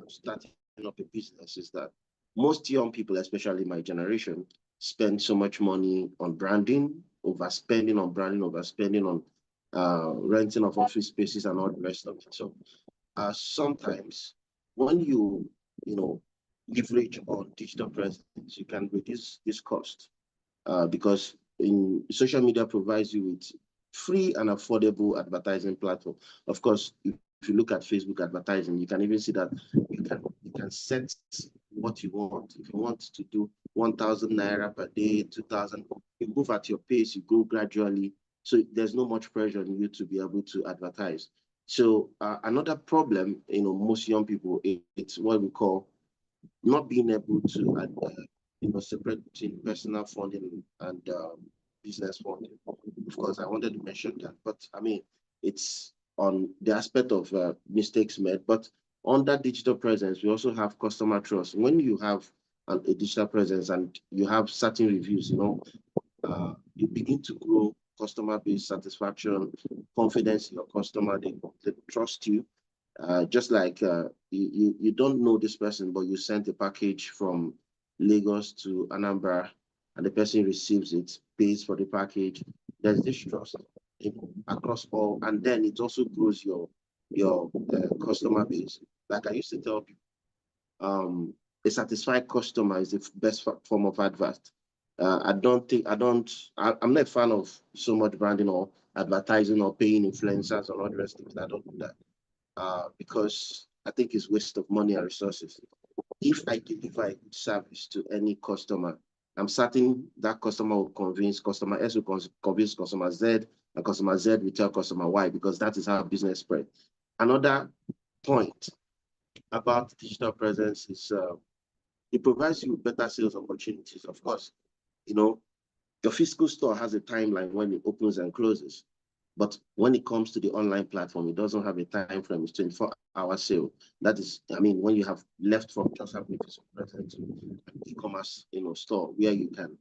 starting up a business is that most young people, especially my generation, spend so much money on branding, overspending on branding, overspending on renting of office spaces and all the rest of it. So sometimes when you leverage on digital presence, you can reduce this cost because in social media provides you with free and affordable advertising platform. Of course, if you look at Facebook advertising, you can even see that you can set what you want. If you want to do 1,000 naira per day, 2,000, you move at your pace, you go gradually. So there's not much pressure on you to be able to advertise. So another problem, most young people, it's what we call not being able to separate between personal funding and business funding. Of course, I wanted to mention that, but I mean, it's on the aspect of mistakes made. But on that digital presence, we also have customer trust. When you have a digital presence and you have certain reviews, you begin to grow customer base satisfaction, confidence in your customer. They trust you. Just like you don't know this person, but you sent a package from Lagos to Anambra, and the person receives it, pays for the package. There's this trust across all, and then it also grows your customer base. Like I used to tell people, a satisfied customer is the best form of advert. I'm not a fan of so much branding or advertising or paying influencers or all the rest of it. I don't do that. Because I think it's waste of money and resources. If I deliver a good service to any customer, I'm certain that customer will convince customer S will convince customer Z, and customer Z will tell customer Y, because that is how business spread. Another point about digital presence is it provides you better sales opportunities. Of course, your physical store has a timeline when it opens and closes. But when it comes to the online platform, it doesn't have a time frame. It's 24-hour sale. That is, I mean, when you have left from just having a physical presence to an e-commerce, store where you can.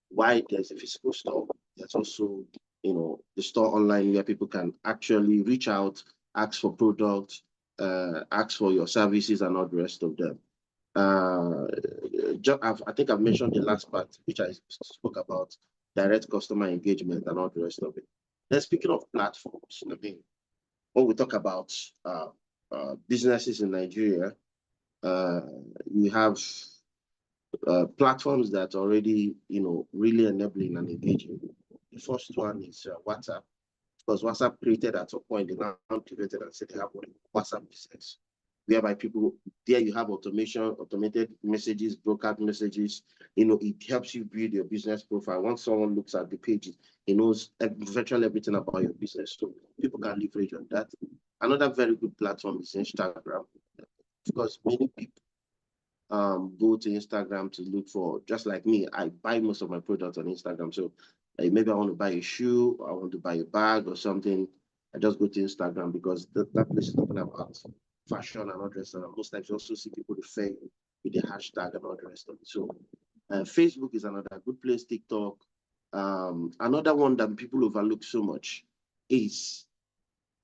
Why there's a physical store, there's also, the store online where people can actually reach out, ask for products, ask for your services and all the rest of them. I think I've mentioned the last part, which I spoke about, direct customer engagement and all the rest of it. Then speaking of platforms, I mean, when we talk about businesses in Nigeria, we have platforms that already, really enabling and engaging. The first one is WhatsApp, because WhatsApp created at a point, they now created and said they have WhatsApp business, whereby people, there you have automated messages, broadcast messages. It helps you build your business profile. Once someone looks at the pages, he knows virtually everything about your business. So people can leverage on that. Another very good platform is Instagram. Of course, many people go to Instagram to look for, just like me, I buy most of my products on Instagram. So maybe I want to buy a shoe, or I want to buy a bag or something. I just go to Instagram because that place is talking about fashion and all the rest of it. Most times you also see people refer with the hashtag and all the rest of it. So Facebook is another good place, TikTok. Another one that people overlook so much is,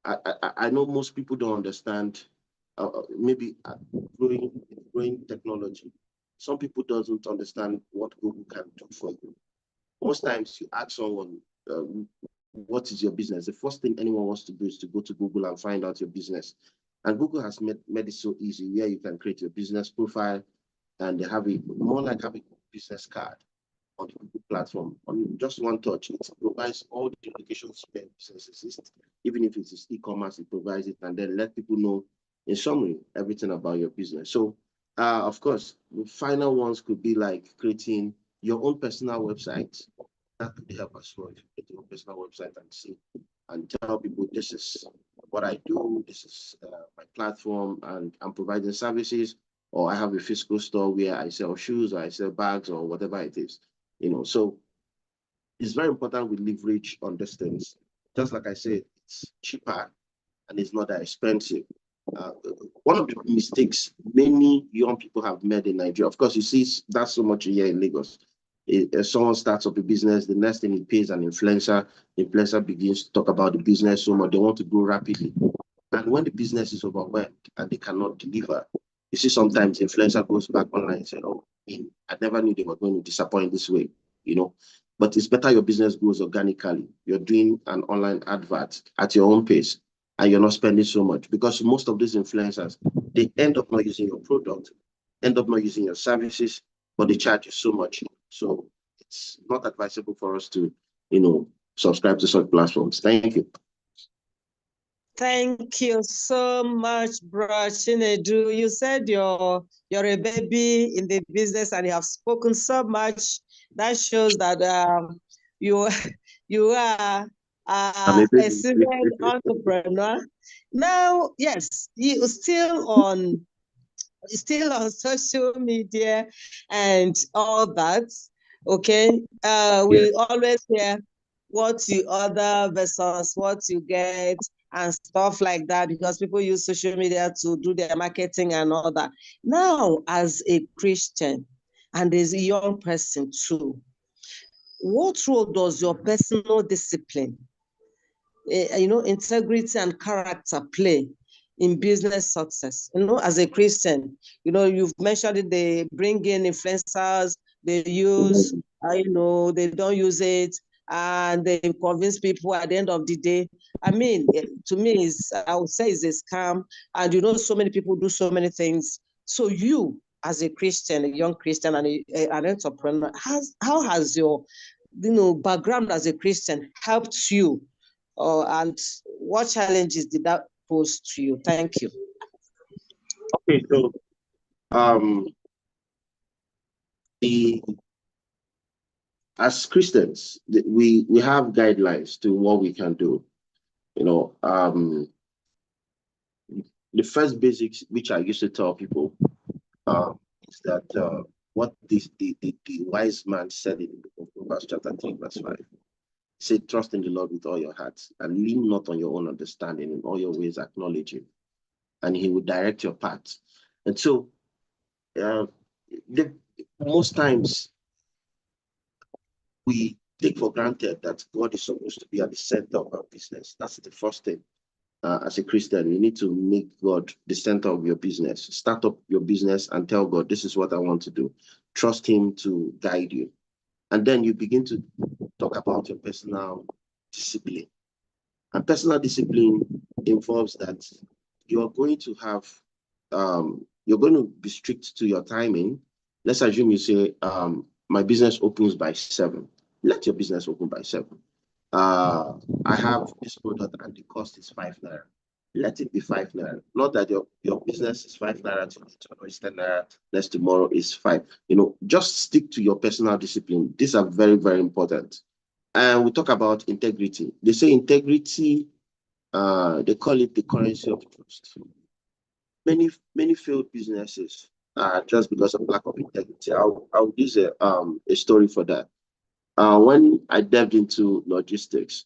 I know most people don't understand, maybe growing technology. Some people doesn't understand what Google can do for you. Most times you ask someone, what is your business? The first thing anyone wants to do is to go to Google and find out your business. And Google has made it so easy where you can create your business profile, and they have it more like having a business card on the Google platform. On just one touch, it provides all the locations where business exists. Even if it is e-commerce, it provides it, and then let people know in summary everything about your business. So, of course, the final ones could be like creating your own personal website. That could help as well. If you create your own personal website and see and tell people, this is what I do, this is my platform, and I'm providing services, or I have a physical store where I sell shoes, or I sell bags, or whatever it is. So it's very important we leverage on these things. Just like I said, it's cheaper and it's not that expensive. One of the mistakes many young people have made in Nigeria, of course, you see that so much here in Lagos. If someone starts up a business, the next thing he pays an influencer. The influencer begins to talk about the business so much, they want to grow rapidly. And when the business is overwhelmed and they cannot deliver, you see sometimes the influencer goes back online and says, oh, I never knew they were going to disappoint this way, But it's better your business grows organically. You're doing an online advert at your own pace, and you're not spending so much, because most of these influencers, they end up not using your product, end up not using your services, but they charge you so much. So it's not advisable for us to, subscribe to such platforms. Thank you.
Thank you so much, Bro Chinedu. You said you're a baby in the business and you have spoken so much. That shows that you are a serious entrepreneur. Now, yes, you're still on social media and all that. Okay. We always hear what you order versus what you get and stuff like that, because people use social media to do their marketing and all that. Now, as a Christian and as a young person too, what role does your personal discipline, integrity and character play in business success? As a Christian, you've mentioned it, they bring in influencers, they use, they don't use it, and they convince people at the end of the day. I mean, to me, I would say it's a scam, and so many people do so many things. So you, as a Christian, a young Christian and an entrepreneur, how has your background as a Christian helped you? And what challenges did that pose to you? Thank you.
Okay, so as Christians, we have guidelines to what we can do. The first basics which I used to tell people is that what the wise man said in the book of Proverbs chapter 3 verse 5. Say, trust in the Lord with all your heart and lean not on your own understanding. In all your ways acknowledge him, and he will direct your path. And so most times we take for granted that God is supposed to be at the center of our business. That's the first thing. As a Christian, you need to make God the center of your business. Start up your business and tell God, this is what I want to do. Trust him to guide you. And then you begin to talk about your personal discipline. And personal discipline involves that you're going to have, you're going to be strict to your timing. Let's assume you say, my business opens by 7. Let your business open by 7. I have this product and the cost is 5 naira. Let it be 5 naira. Not that your business is 5 naira today, tomorrow is 10 naira, next tomorrow is 5. Just stick to your personal discipline. These are very, very important. And we talk about integrity. They say integrity, they call it the currency of trust. Many failed businesses just because of lack of integrity. I'll use a story for that. When I delved into logistics,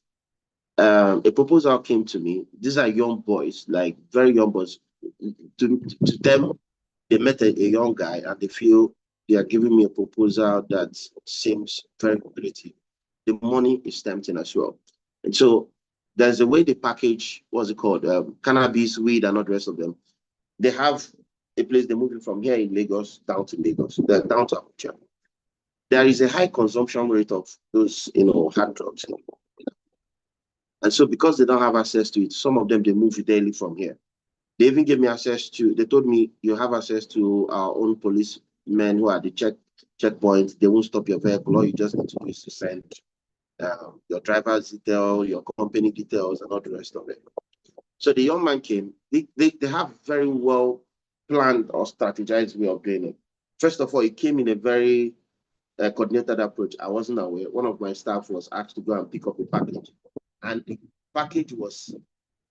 a proposal came to me. These are young boys, like very young boys. To them, they met a young guy and they feel they are giving me a proposal that seems very lucrative. The money is tempting as well. And so there's a way they package, what's it called? Cannabis, weed, and all the rest of them. They have a place they're moving from here in Lagos down to Lagos, down to Abuja. There is a high consumption rate of those, hard drugs. And so because they don't have access to it, some of them, they move daily from here. They even gave me access to, they told me, you have access to our own policemen who are the checkpoints. They won't stop your vehicle. All you just need to do is to send your driver's detail, your company details, and all the rest of it. So the young man came. They have very well planned or strategized way of doing it. First of all, it came in a very coordinated approach. I wasn't aware. One of my staff was asked to go and pick up a package. And the package was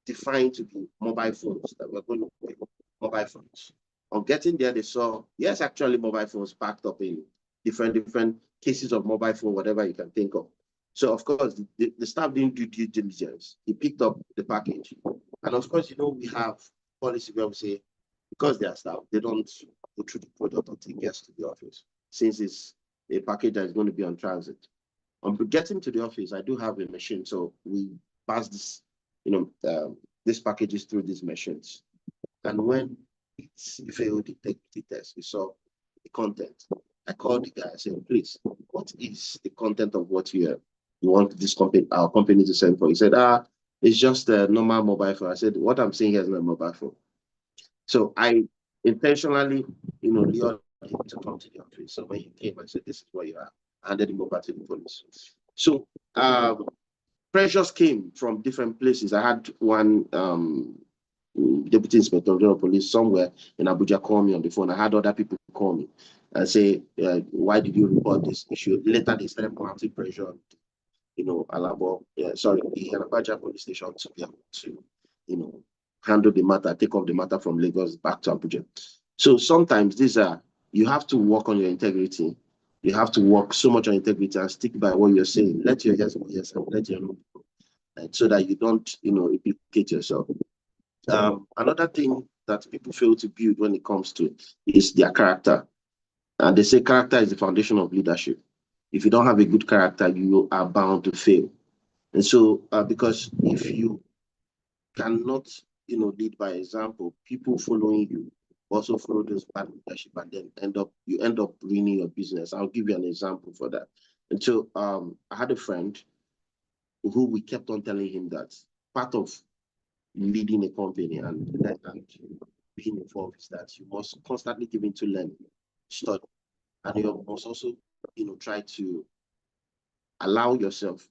defined to be mobile phones, that were going to be mobile phones. On getting there, they saw, yes, actually mobile phones packed up in different cases of mobile phone, whatever you can think of. So of course, the staff didn't do due diligence. He picked up the package. And of course, we have policy where we say, because they are staff, they don't go through the product until it gets to the office, since it's a package that is going to be on transit. On getting to the office, I do have a machine. So we pass this, these packages through these machines. And when it failed the integrity test, we saw the content. I called the guy and said, please, what is the content of what you want this company, our company, to send for? He said, it's just a normal mobile phone. I said, what I'm saying here is not a mobile phone. So I intentionally, lured him to come to the office. So when he came, I said, this is what you are. Handed him over to the police. So pressures came from different places. I had one deputy inspector of police somewhere in Abuja call me on the phone. I had other people call me and say, why did you report this issue? Later, they started mounting pressure on, the Alabaja police station to be able to, handle the matter, take off the matter from Lagos back to Abuja. So sometimes you have to work on your integrity. You have to work so much on integrity and stick by what you're saying. Let your yes be yes and let your no go, so that you don't, implicate yourself. Another thing that people fail to build when it comes to is their character. And they say character is the foundation of leadership. If you don't have a good character, you are bound to fail. And so, because if you cannot, lead by example, people following you also follow those bad leadership, and then you end up ruining your business. I'll give you an example for that. And so I had a friend who we kept on telling him that part of leading a company and being involved is that you must constantly give into learning, study, and you must also, try to allow yourself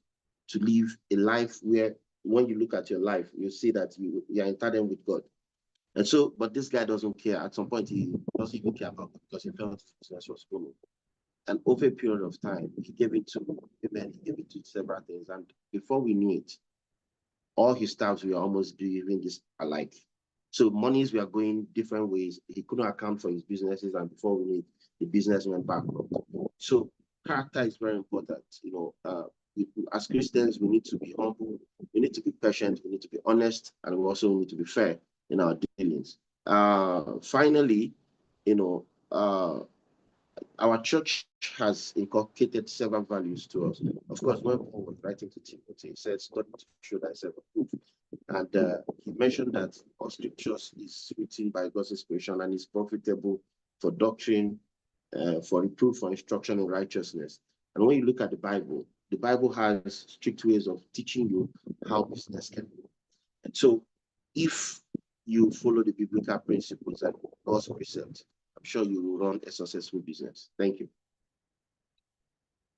to live a life where, when you look at your life, you see that you are in tandem with God. And so, but this guy doesn't care. At some point, he doesn't even care about it because he felt business was booming. And over a period of time, he gave it to women, he gave it to several things. And before we knew it, all his staffs were almost doing this alike. So monies were going different ways. He couldn't account for his businesses, and before we knew it, the business went bankrupt. So character is very important. As Christians, we need to be humble, we need to be patient, we need to be honest, and we also need to be fair in our dealings. Finally, our church has inculcated several values to us. Of course, when Paul was writing to Timothy, he said, study to show thyself approved. And he mentioned that all scriptures is written by God's inspiration and is profitable for doctrine, for reproof, for instruction in righteousness. And when you look at the Bible has strict ways of teaching you how business can be. And so if you follow the biblical principles and God's precepts, I'm sure you will run a successful business. Thank you.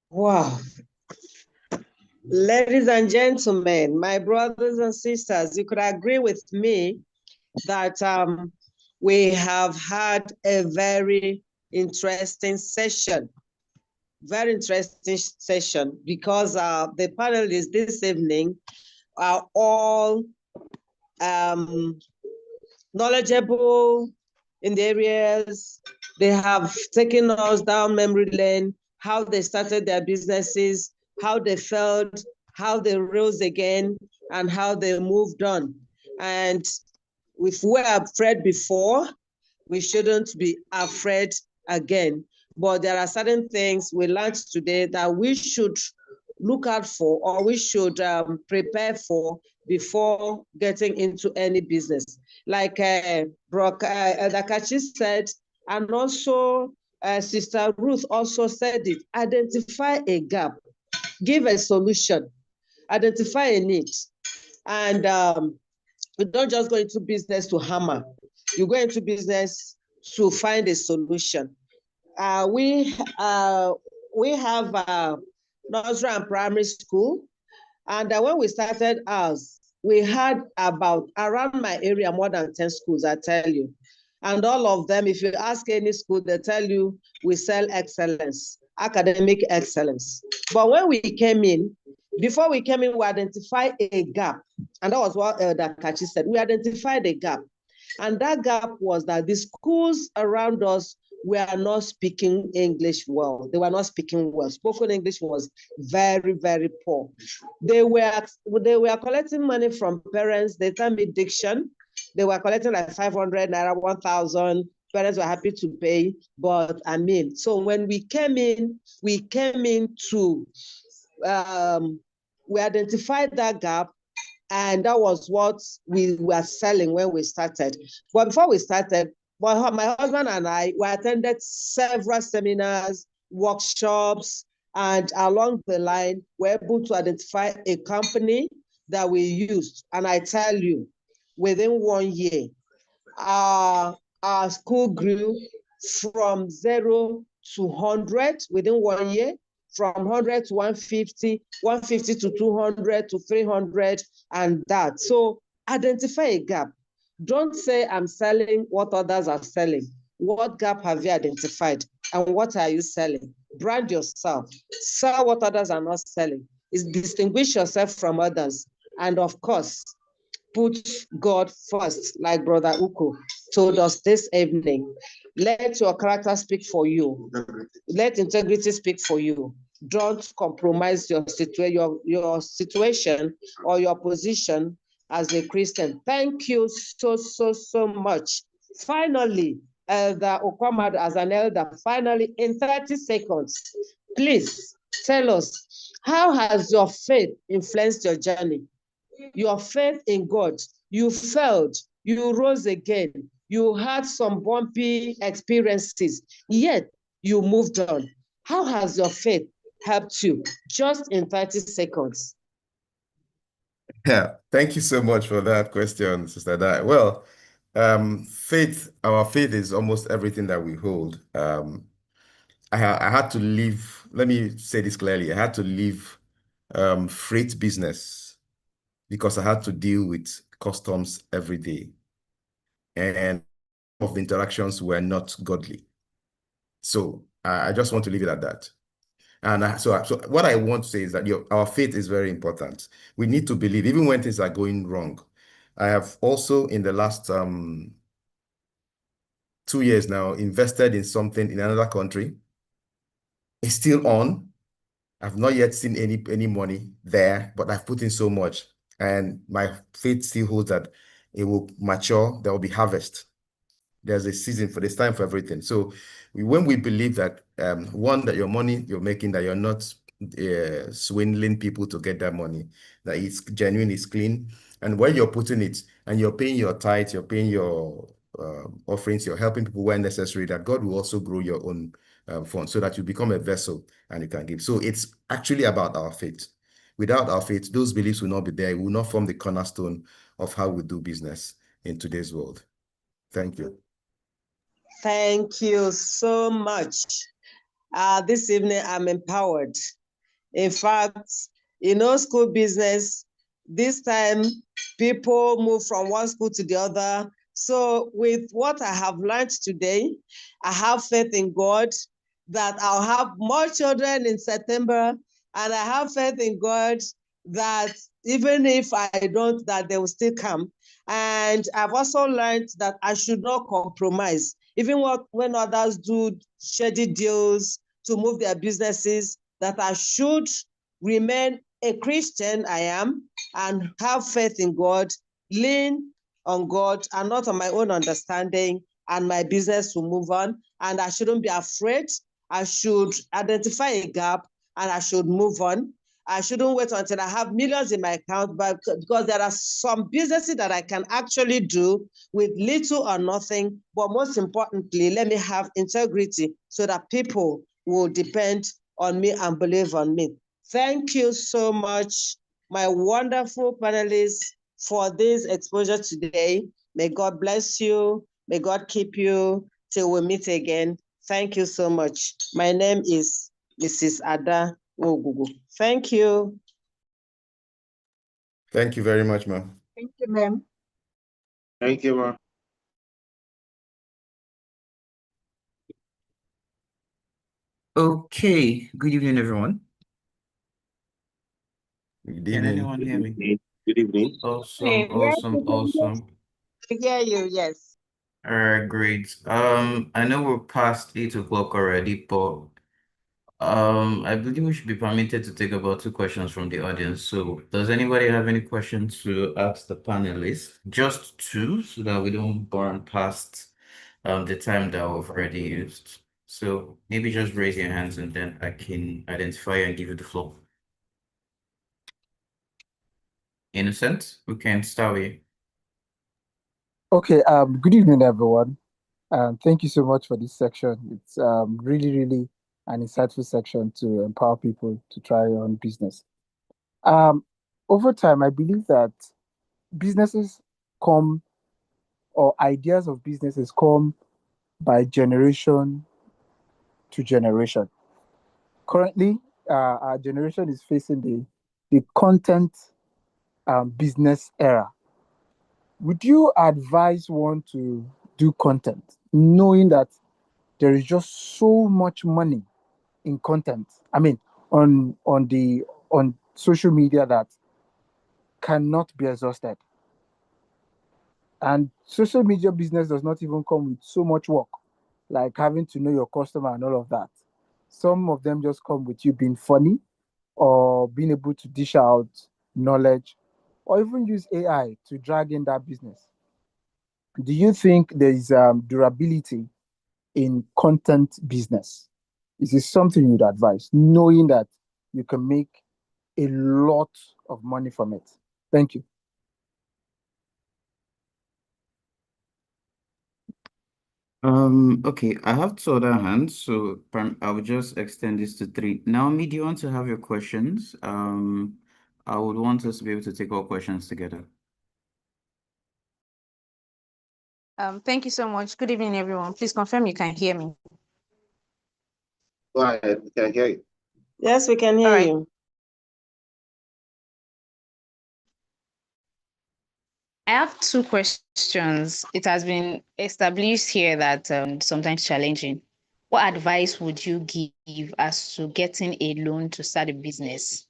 Wow. Ladies and gentlemen, my brothers and sisters, you could agree with me that we have had a very interesting session. Very interesting session, because the panelists this evening are all knowledgeable in the areas They have taken us down memory lane, how they started their businesses, how they failed, how they rose again, and how they moved on. And if we were afraid before, we shouldn't be afraid again. But there are certain things we learned today that we should look out for, or we should prepare for before getting into any business. Like Dakachi said, and also Sister Ruth also said it, identify a gap, give a solution, identify a need. And you don't just go into business to hammer. You go into business to find a solution. We have nursery and primary school. And when we started ours, we had about, around my area, more than 10 schools, I tell you. And all of them, if you ask any school, they tell you we sell excellence, academic excellence. But when we came in, before we came in, we identified a gap. And that was what Dakachi said. We identified a gap. And that gap was that the schools around us were not speaking English well. They were not speaking well. Spoken English was very, very poor. They were collecting money from parents. They tell me diction. They were collecting like 500 naira, 1,000. Parents were happy to pay. But I mean, so when we came in to, we identified that gap. And that was what we were selling when we started. But before we started, my husband and I, we attended several seminars, workshops, and along the line, we're able to identify a company that we used. And I tell you, within 1 year, our school grew from 0 to 100 within 1 year, from 100 to 150, 150 to 200 to 300, and that. So identify a gap. Don't say I'm selling what others are selling. What gap have you identified? And what are you selling? Brand yourself. Sell what others are not selling. Distinguish yourself from others. And of course, put God first, like Brother Uko told us this evening. Let your character speak for you. Let integrity speak for you. Don't compromise your situation or your position as a Christian. Thank you so much. Finally, the Okwamad as an elder, finally, in 30 seconds, please tell us, how has your faith influenced your journey? Your faith in God. You failed, you rose again, you had some bumpy experiences, yet you moved on. How has your faith helped you? Just in 30 seconds.
Yeah, thank you so much for that question, Sister Dai. Well, our faith is almost everything that we hold. I had to leave, let me say this clearly, I had to leave freight business because I had to deal with customs every day. And of the interactions were not godly. So I just want to leave it at that. And so what I want to say is that our faith is very important. We need to believe, even when things are going wrong. I have also, in the last 2 years now, invested in something in another country. It's still on. I've not yet seen any money there, but I've put in so much. And my faith still holds that it will mature, there will be harvest. There's a season for this, time for everything. So when we believe that, one, that your money you're making, that you're not swindling people to get that money, that it's genuine, it's clean. And when you're putting it and you're paying your tithes, you're paying your offerings, you're helping people where necessary, that God will also grow your own fund so that you become a vessel and you can give. So it's actually about our faith. Without our faith, those beliefs will not be there. It will not form the cornerstone of how we do business in today's world. Thank you.
Thank you so much. This evening, I'm empowered. In fact, school business, this time people move from one school to the other. So with what I have learned today, I have faith in God that I'll have more children in September. And I have faith in God that even if I don't, that they will still come. And I've also learned that I should not compromise. even when others do shady deals to move their businesses, that I should remain a Christian, I am, and have faith in God, lean on God and not on my own understanding, and my business will move on. And I shouldn't be afraid. I should identify a gap and I should move on. I shouldn't wait until I have millions in my account, but because there are some businesses that I can actually do with little or nothing. But most importantly, let me have integrity so that people will depend on me and believe on me. Thank you so much, my wonderful panelists, for this exposure today. May God bless you. May God keep you till we meet again. Thank you so much. My name is Mrs. Ada Ogugu. Thank you.
Thank you very much, ma'am.
Thank you, ma'am.
Thank you, ma.
Okay, good evening, everyone.
Good
Can
evening.
anyone hear me?
Good evening.
Awesome, awesome, awesome.
I hear you, yes.
All right, great. I know we're past 8 o'clock already, but I believe we should be permitted to take about 2 questions from the audience. So does anybody have any questions to ask the panelists? Just 2, so that we don't burn past the time that we've already used. So maybe just raise your hands and then I can identify you and give you the floor. Innocent, we can start with you.
Okay, good evening, everyone. Thank you so much for this section. It's really, really an insightful section to empower people to try on business. Over time, I believe that businesses come, or ideas of businesses come by generation to generation. Currently, our generation is facing the content business era. Would you advise one to do content, knowing that there is just so much money in content? I mean, on social media that cannot be exhausted. And social media business does not even come with so much work, like having to know your customer and all of that. Some of them just come with you being funny or being able to dish out knowledge or even use AI to drag in that business. Do you think there is durability in content business? Is this something you'd advise, knowing that you can make a lot of money from it? Thank you.
Okay, I have 2 other hands, so I will just extend this to 3. Naomi, do you want to have your questions? I would want us to be able to take all questions together.
Thank you so much. Good evening, everyone. Please confirm you can hear me.
Go ahead. We can hear you.
Yes, we can hear
All right.
you.
I have 2 questions. It has been established here that sometimes challenging. What advice would you give as to getting a loan to start a business?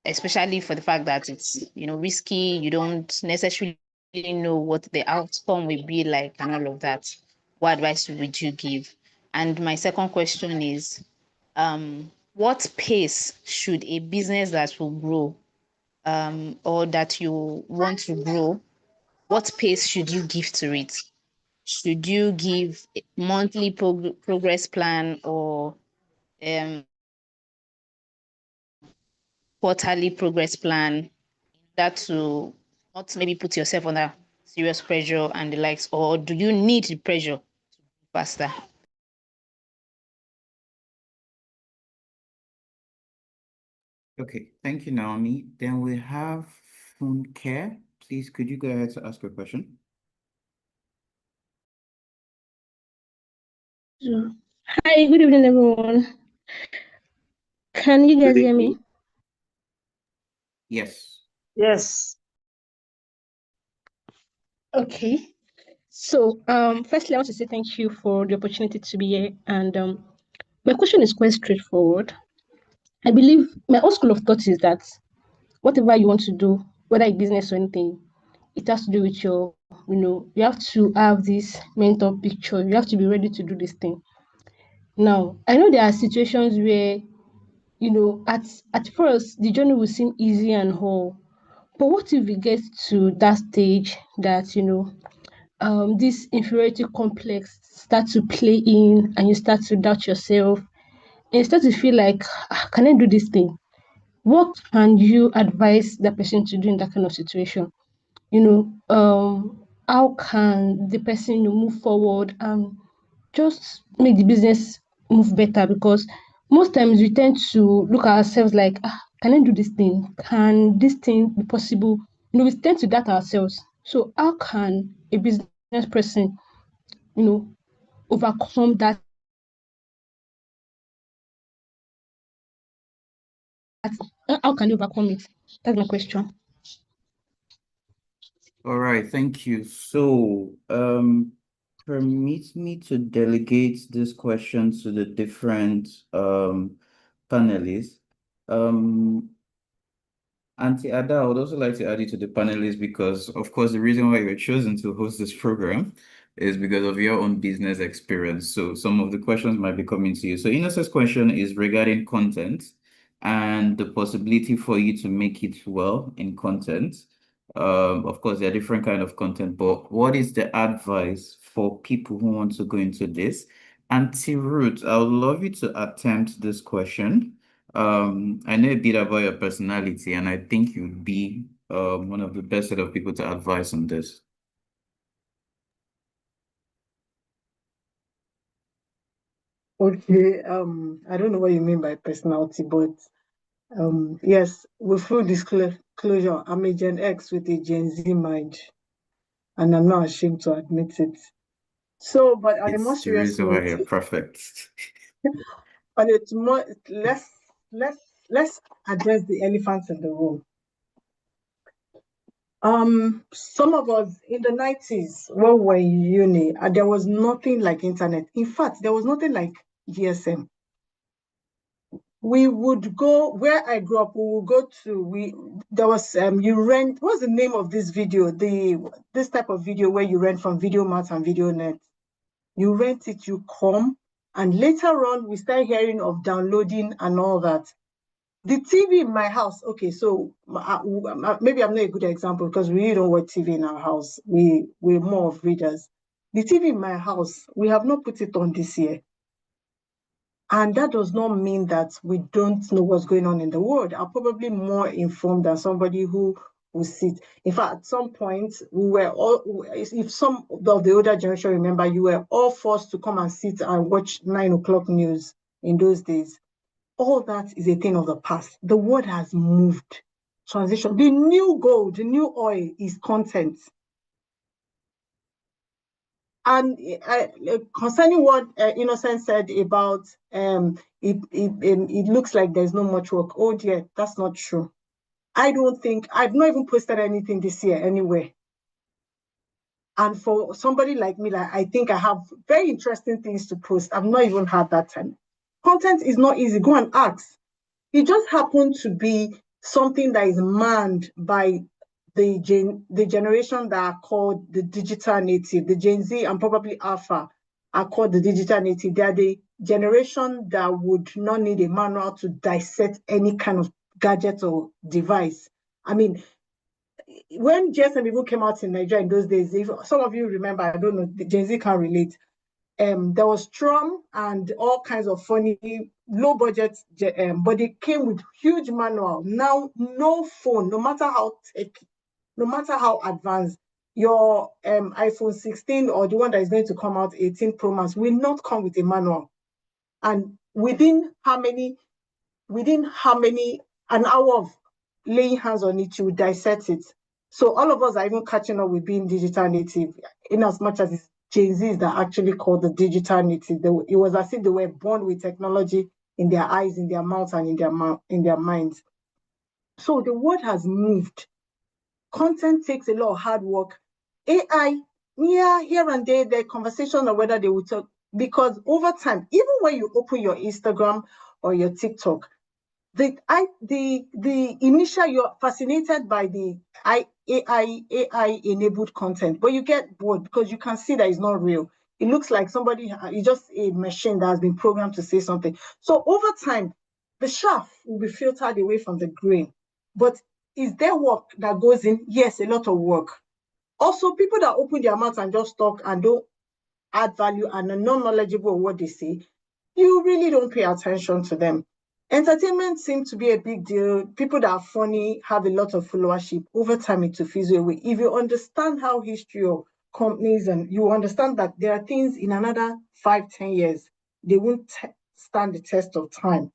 Especially for the fact that it's risky, you don't necessarily know what the outcome will be like and all of that. What advice would you give? And my second question is, what pace should a business that will grow or that you want to grow, what pace should you give to it? Should you give a monthly progress plan or quarterly progress plan, that to not maybe put yourself under serious pressure and the likes, or do you need the pressure to move faster?
Okay, thank you, Naomi. Then we have Funke. Please, could you go ahead to ask your question?
Hi, good evening, everyone. Can you guys hear me?
Yes.
Yes.
Okay. So, firstly, I want to say thank you for the opportunity to be here. And my question is quite straightforward. I believe my old school of thought is that whatever you want to do, whether a business or anything, it has to do with your, you have to have this mental picture. You have to be ready to do this thing. Now, I know there are situations where, at first the journey will seem easy and all. But what if we get to that stage that, this inferiority complex start to play in and you start to doubt yourself and you start to feel like, can I do this thing? What can you advise that person to do in that kind of situation? How can the person move forward and just make the business move better? Because most times we tend to look at ourselves like, can I do this thing? Can this thing be possible? We tend to doubt ourselves. So how can a business person, overcome that? How can you overcome it? That's my question.
All right, thank you. So, permit me to delegate this question to the different panelists. Auntie Ada, I would also like to add you to the panelists because, of course, the reason why you were chosen to host this program is because of your own business experience. So some of the questions might be coming to you. So Inosa's question is regarding content and the possibility for you to make it well in content. Of course, there are different kind of content, but what is the advice for people who want to go into this? Auntie Ruth, I would love you to attempt this question. I know a bit about your personality, and I think you'd be one of the best set of people to advise on this.
Okay, I don't know what you mean by personality, but yes, with full disclosure, I'm a Gen X with a Gen Z mind, and I'm not ashamed to admit it. So, but on a more
It's the
serious
reason why
note,
you're perfect.
on a more let's address the elephant in the room. Some of us in the 90s, when we were in uni, there was nothing like internet. In fact, there was nothing like GSM. We would go where I grew up. We would go to there was you rent. What's the name of this video? This type of video where you rent from Video Mart and VideoNet. You rent it, you come, and later on we start hearing of downloading and all that. The TV in my house, okay, so maybe I'm not a good example because we don't watch TV in our house. We're more of readers. The TV in my house, we have not put it on this year. And that does not mean that we don't know what's going on in the world. I'm probably more informed than somebody who will sit. In fact, at some point, we were all, if some of the older generation remember, you were all forced to come and sit and watch 9 o'clock news in those days. All that is a thing of the past. The world has moved. Transition. The new gold, the new oil is content. And concerning what Innocent said about it looks like there's not much work. Oh dear, that's not true. I've not even posted anything this year anywhere. And for somebody like me, I think I have very interesting things to post. I've not even had that time. Content is not easy. Go and ask. It just happened to be something that is manned by the generation that are called the digital native. The Gen Z and probably Alpha are called the digital native. They are the generation that would not need a manual to dissect any kind of gadget or device. I mean, when GSM even came out in Nigeria in those days, if some of you remember, I don't know, the Gen Z can't relate. There was Strum and all kinds of funny low budget, but it came with huge manual. Now, no phone, no matter how techy, no matter how advanced, your iPhone 16 or the one that is going to come out 18 Pro Max will not come with a manual. And within how many, an hour of laying hands on it, you will dissect it. So all of us are even catching up with being digital native, in as much as it's Gen Zs that actually called the digital native. It was as if they were born with technology in their eyes, in their mouths, and in their minds. So the world has moved. Content takes a lot of hard work. AI, yeah, here and there, the conversation on whether they will talk, because over time, even when you open your Instagram or your TikTok, the initial, you're fascinated by the AI enabled content, but you get bored because you can see that it's not real. It looks like it's just a machine that has been programmed to say something. So over time, the chaff will be filtered away from the grain. But is there work that goes in? Yes, a lot of work. Also, people that open their mouths and just talk and don't add value and are not knowledgeable of what they say, you really don't pay attention to them. Entertainment seems to be a big deal. People that are funny have a lot of followership. Over time, it will fizzle away. If you understand how history of companies, and you understand that there are things in another 5-10 years, they won't stand the test of time.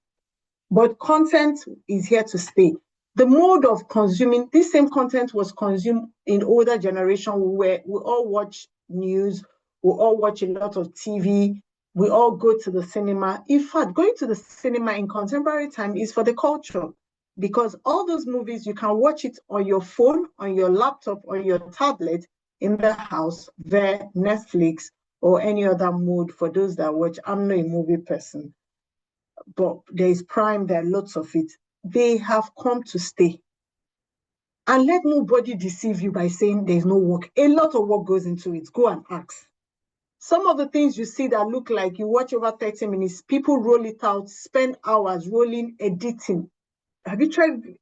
But content is here to stay. The mode of consuming, this same content was consumed in older generation where we all watch news, we all watch a lot of TV, we all go to the cinema. In fact, going to the cinema in contemporary time is for the culture, because all those movies, you can watch it on your phone, on your laptop, or your tablet in the house via Netflix or any other mode for those that watch. I'm not a movie person, but there is Prime, there are lots of it. They have come to stay. And let nobody deceive you by saying there's no work. A lot of work goes into it. Go and ask. Some of the things you see that look like you watch over 30 minutes, people roll it out, spend hours rolling, editing. Have you tried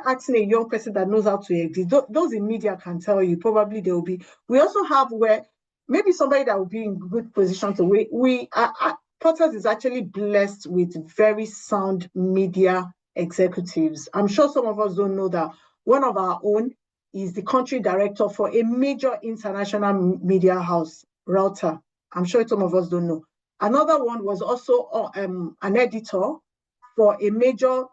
asking a young person that knows how to edit? Those in media can tell you, probably there will be. We also have where maybe somebody that will be in good position to Porters is actually blessed with very sound media executives. I'm sure some of us don't know that one of our own is the country director for a major international media house, Router. I'm sure some of us don't know. Another one was also an editor for a major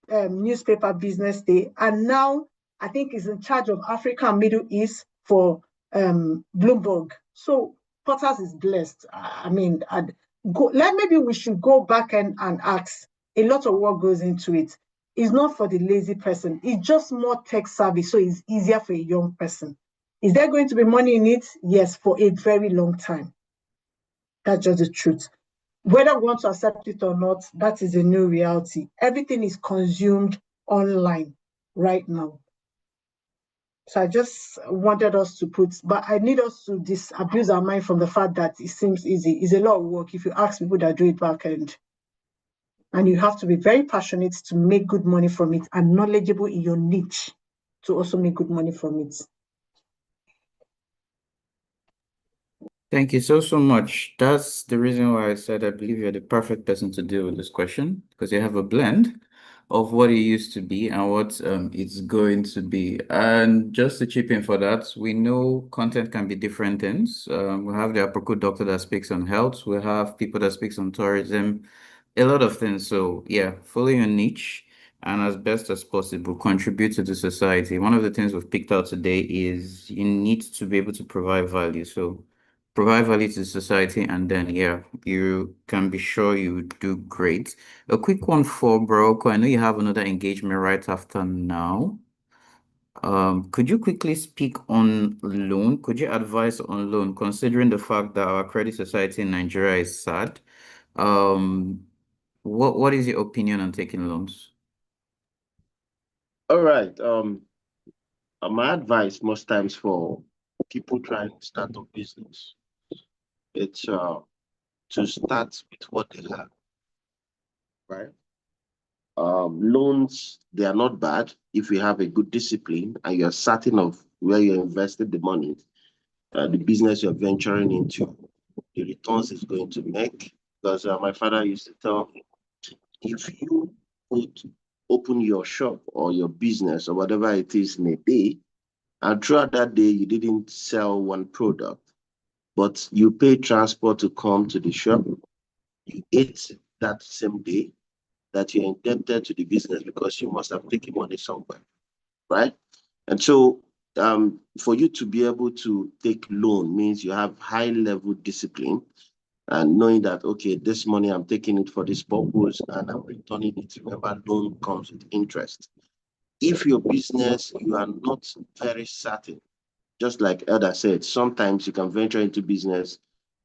newspaper business day, and now I think is in charge of Africa and Middle East for Bloomberg. So Porters is blessed. Maybe we should go back and ask. A lot of work goes into it. It's not for the lazy person. It's just more tech savvy, so it's easier for a young person. Is there going to be money in it? Yes, for a very long time. That's just the truth. Whether we want to accept it or not, that is a new reality. Everything is consumed online right now. So I just wanted us to but I need us to disabuse our mind from the fact that it seems easy. It's a lot of work if you ask people that do it back end. And you have to be very passionate to make good money from it and knowledgeable in your niche to also make good money from it.
Thank you so much. That's the reason why I said I believe you're the perfect person to deal with this question, because you have a blend of what it used to be and what it's going to be. And just to chip in for that, we know content can be different things. We have the Aproko doctor that speaks on health. We have people that speaks on tourism, a lot of things. So yeah, follow your niche and as best as possible, contribute to the society. One of the things we've picked out today is you need to be able to provide value. So provide value to society, and then yeah, you can be sure you do great. A quick one for Baroko. I know you have another engagement right after now. Could you quickly speak on loan? Could you advise on loan, considering the fact that our credit society in Nigeria is sad? What is your opinion on taking loans?
All right. My advice most times for people trying to start a business, it's to start with what they have, right? Loans, they are not bad if you have a good discipline and you're certain of where you invested the money, the business you're venturing into, the returns it's going to make. Because my father used to tell me, if you open your shop or your business or whatever it is in a day, and throughout that day you didn't sell one product, but you pay transport to come to the shop, you ate that same day, that you're indebted to the business because you must have taken money somewhere, right? And so for you to be able to take loan means you have high level discipline and knowing that, okay, this money, I'm taking it for this purpose and I'm returning it. Remember, loan comes with interest. If your business, you are not very certain, just like Elder said, sometimes you can venture into business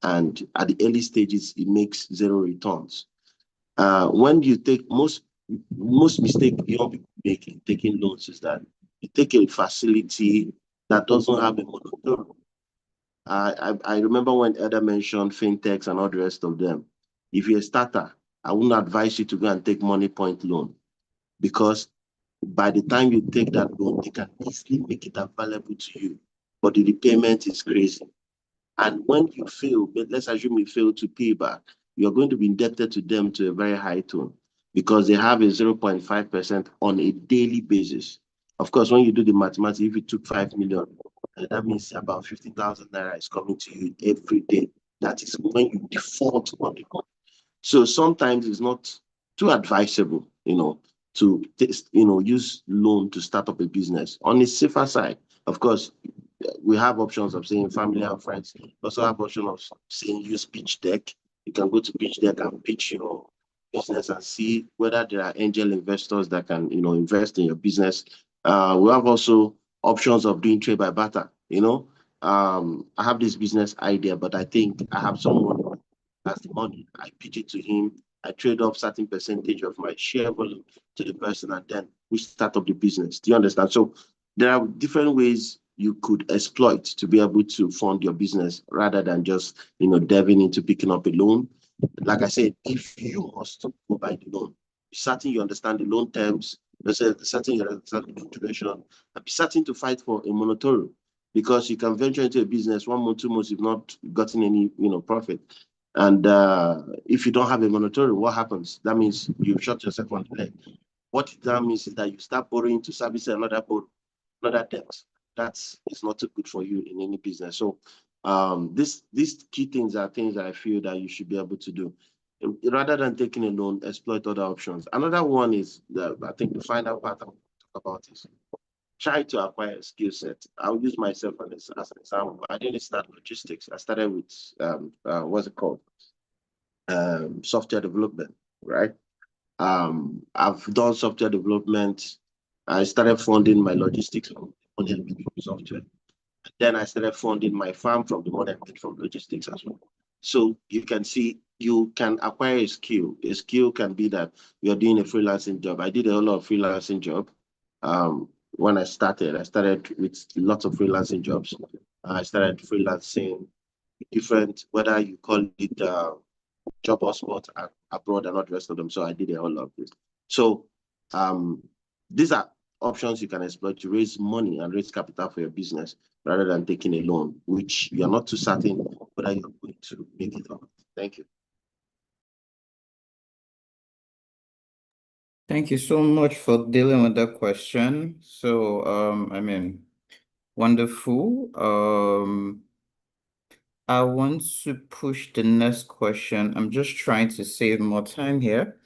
and at the early stages, it makes zero returns. When you take most mistake young people make in taking loans is that You take a facility that doesn't have a monopoly. I remember when Eda mentioned fintechs and all the rest of them. If you're a starter, I wouldn't advise you to go and take money point loan, because by the time you take that loan, they can easily make it available to you, but the repayment is crazy. And when you fail, but let's assume you fail to pay back, you're going to be indebted to them to a very high tone, because they have a 0.5% on a daily basis. Of course, when you do the mathematics, if you took 5 million, that means about 50,000 naira is coming to you every day. That is when you default on the loan. So sometimes it's not too advisable, to use loan to start up a business. On the safer side, of course, we have options of saying family and friends. We also have option of saying use pitch deck. You can go to pitch deck and pitch your business and see whether there are angel investors that can, invest in your business. We have also options of doing trade by barter. I have this business idea, but I think I have someone who has the money. I pitch it to him. I trade off certain percentage of my share volume to the person, and then we start up the business. Do you understand? So there are different ways you could exploit to be able to fund your business, rather than just, delving into picking up a loan. Like I said, if you must go by the loan, be certain you understand the loan terms, certain you understand the duration, and be certain to fight for a moratorium, because you can venture into a business 1 month, 2 months, you've not gotten any, profit. And if you don't have a moratorium, what happens? That means you've shot yourself on the leg. What that means is that you start borrowing to service another debt. That's not too good for you in any business. So these key things are things that I feel that you should be able to do. Rather than taking a loan, exploit other options. Another one is, I think the final part I'll talk about is try to acquire a skill set. I'll use myself as an example. I didn't start logistics. I started with what's it called? Software development, right? I've done software development. I started funding my logistics from software. Then I started funding my farm from the money I made from logistics as well. So you can see you can acquire a skill. A skill can be that you're doing a freelancing job. I did a lot of freelancing job. When I started with lots of freelancing jobs. I started freelancing different, whether you call it job or sport abroad and all the rest of them. So I did a whole lot of this. So these are options you can exploit to raise money and raise capital for your business, rather than taking a loan, which you're not too certain whether you're going to make it or not. Thank you.
Thank you so much for dealing with that question. So, wonderful. I want to push the next question. I'm just trying to save more time here.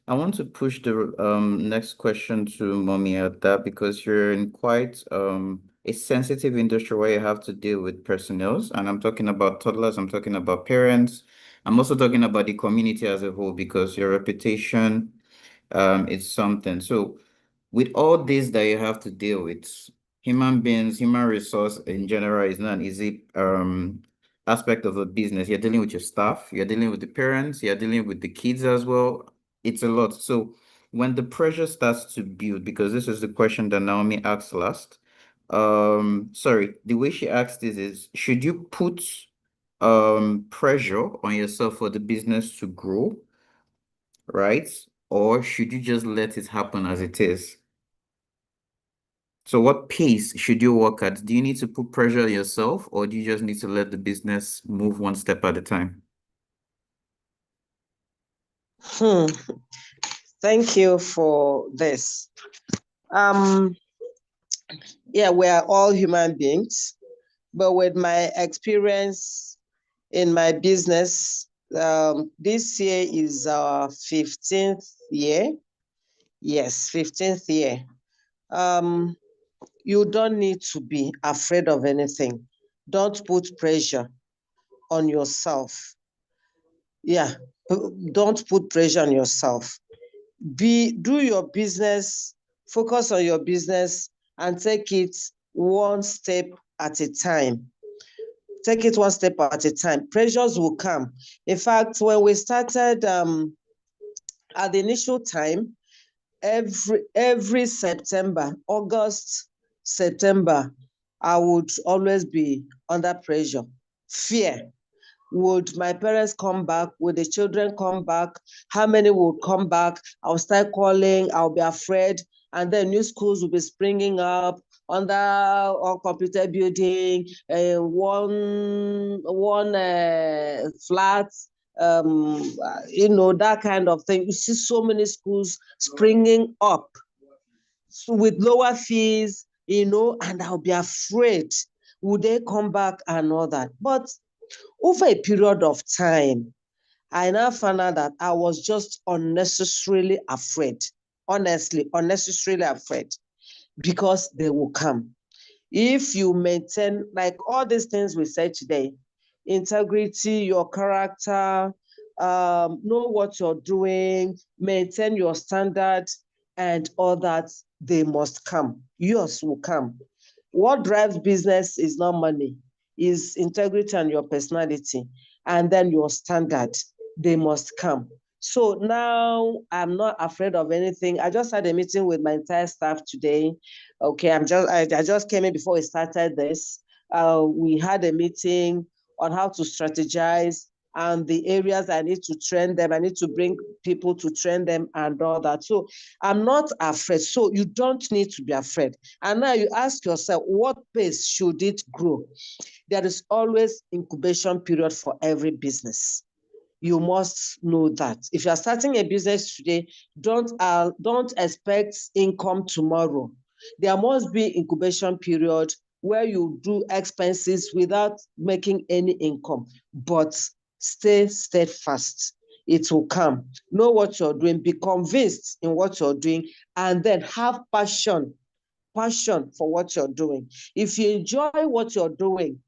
I want to push the next question to Mommy Ada, because you're in quite a sensitive industry where you have to deal with personnel. And I'm talking about toddlers, I'm talking about parents. I'm also talking about the community as a whole, because your reputation is something. So with all this that you have to deal with, human beings, human resource in general is not an easy aspect of a business. You're dealing with your staff, you're dealing with the parents, you're dealing with the kids as well. It's a lot. So when the pressure starts to build, because this is the question that Naomi asked last. Sorry, the way she asked this is, should you put pressure on yourself for the business to grow, right? Or should you just let it happen as it is? So what pace should you work at? Do you need to put pressure on yourself, or do you just need to let the business move one step at a time?
Thank you for this. Yeah, we are all human beings, but with my experience in my business, this year is our 15th year. Yes, 15th year. You don't need to be afraid of anything. Don't put pressure on yourself. Yeah, don't put pressure on yourself. Do your business, focus on your business, and take it one step at a time. Take it one step at a time. Pressures will come. In fact, when we started at the initial time, every September, August, September, I would always be under pressure. Fear. Would my parents come back? Would the children come back? How many would come back? I'll start calling. I'll be afraid. And then new schools will be springing up under our computer building, one flat, that kind of thing. You see so many schools springing up with lower fees, and I'll be afraid. Would they come back and all that? But over a period of time, I now found out that I was just unnecessarily afraid. Honestly, unnecessarily afraid, because they will come. If you maintain, like all these things we said today, integrity, your character, know what you're doing, maintain your standard, and all that, they must come. Yours will come. What drives business is not money, is integrity and your personality, and then your standard. They must come. So now I'm not afraid of anything. I just had a meeting with my entire staff today. Okay, I just came in before we started this. We had a meeting on how to strategize and the areas I need to train them. I need to bring people to train them and all that. So I'm not afraid. So you don't need to be afraid. And now you ask yourself, what pace should it grow? There is always incubation period for every business. You must know that. If you are starting a business today, don't expect income tomorrow. There must be incubation period where you do expenses without making any income, but stay steadfast. It will come. Know what you're doing, be convinced in what you're doing, and then have passion for what you're doing. If you enjoy what you're doing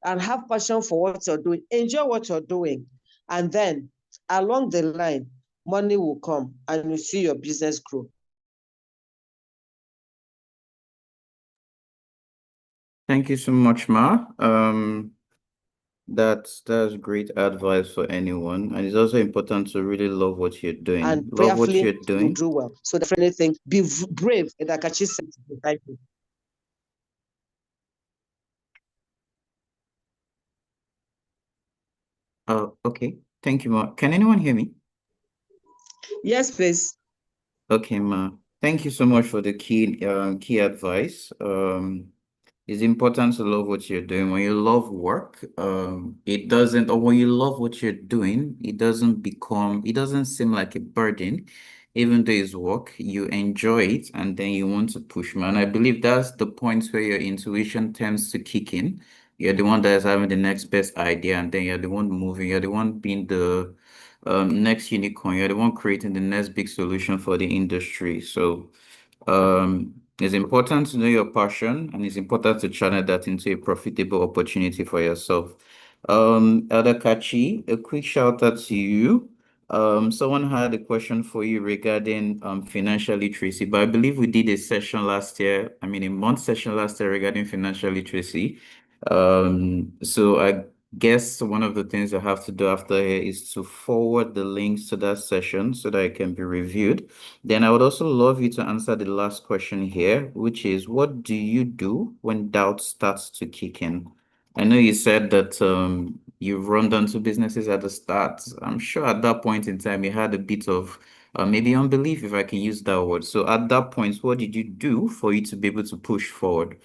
and have passion for what you're doing, enjoy what you're doing, and then along the line, money will come and you see your business grow.
Thank you so much, Ma. That's great advice for anyone. And it's also important to really love what you're doing.
And
Love what you're
prayerfully, you
doing.
do well. So definitely think, be brave. Edakachi said, thank you.
Okay. Thank you, Ma. Can anyone hear me?
Yes, please.
Okay, Ma. Thank you so much for the key advice. It's important to love what you're doing. When you love work, it doesn't, or when you love what you're doing, it doesn't seem like a burden. Even though it's work, you enjoy it and then you want to push, man. I believe that's the point where your intuition tends to kick in. You're the one that is having the next best idea, and then you're the one moving, you're the one being the next unicorn, you're the one creating the next big solution for the industry. So it's important to know your passion, and it's important to channel that into a profitable opportunity for yourself. Elder Kachi, a quick shout out to you. Someone had a question for you regarding financial literacy, but I believe we did a session last year, a month session last year regarding financial literacy. So I guess one of the things I have to do after here is to forward the links to that session so that it can be reviewed. Then I would also love you to answer the last question here, which is, what do you do when doubt starts to kick in? I know you said that you've run down two businesses at the start. I'm sure at that point in time you had a bit of maybe unbelief, if I can use that word. So at that point, what did you do for you to be able to push forward?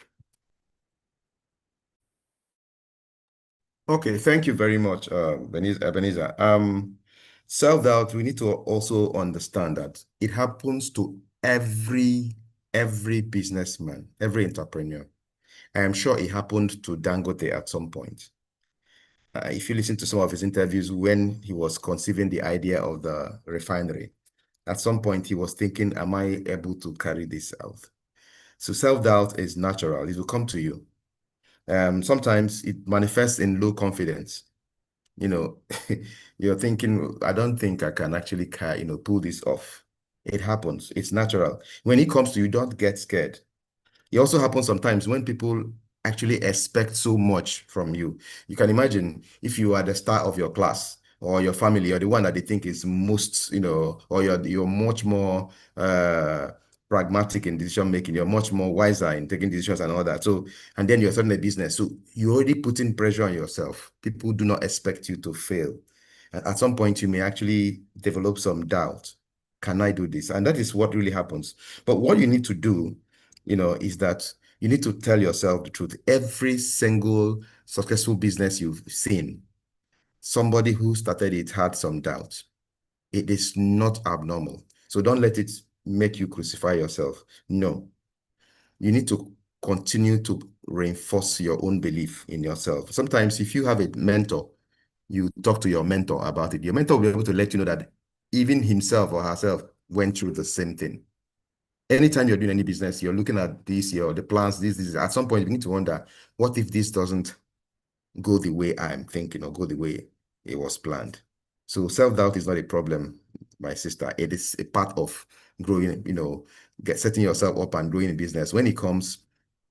Okay, thank you very much, Ebenezer. Self-doubt, we need to also understand that it happens to every businessman, every entrepreneur. I am sure it happened to Dangote at some point. If you listen to some of his interviews when he was conceiving the idea of the refinery, at some point he was thinking, am I able to carry this out? So self-doubt is natural. It will come to you. Sometimes it manifests in low confidence. You're thinking, I don't think I can actually pull this off. It happens. It's natural. When it comes to you, don't get scared. It also happens sometimes when people actually expect so much from you. You can imagine if you are the star of your class or your family, or the one that they think is most, or you're much more pragmatic in decision making. You're much more wiser in taking decisions and all that. So, and then you're starting a business. So you're already putting pressure on yourself. People do not expect you to fail. And at some point, you may actually develop some doubt. Can I do this? And that is what really happens. But what you need to do, is that you need to tell yourself the truth. Every single successful business you've seen, somebody who started it had some doubt. It is not abnormal. So don't let it make you crucify yourself. No, you need to continue to reinforce your own belief in yourself. Sometimes if you have a mentor, you talk to your mentor about it. Your mentor will be able to let you know that even himself or herself went through the same thing. Anytime you're doing any business, you're looking at this, the plans, this. At some point, you need to wonder, what if this doesn't go the way I'm thinking or go the way it was planned? So self-doubt is not a problem, my sister. It is a part of growing, setting yourself up and growing a business. When it comes,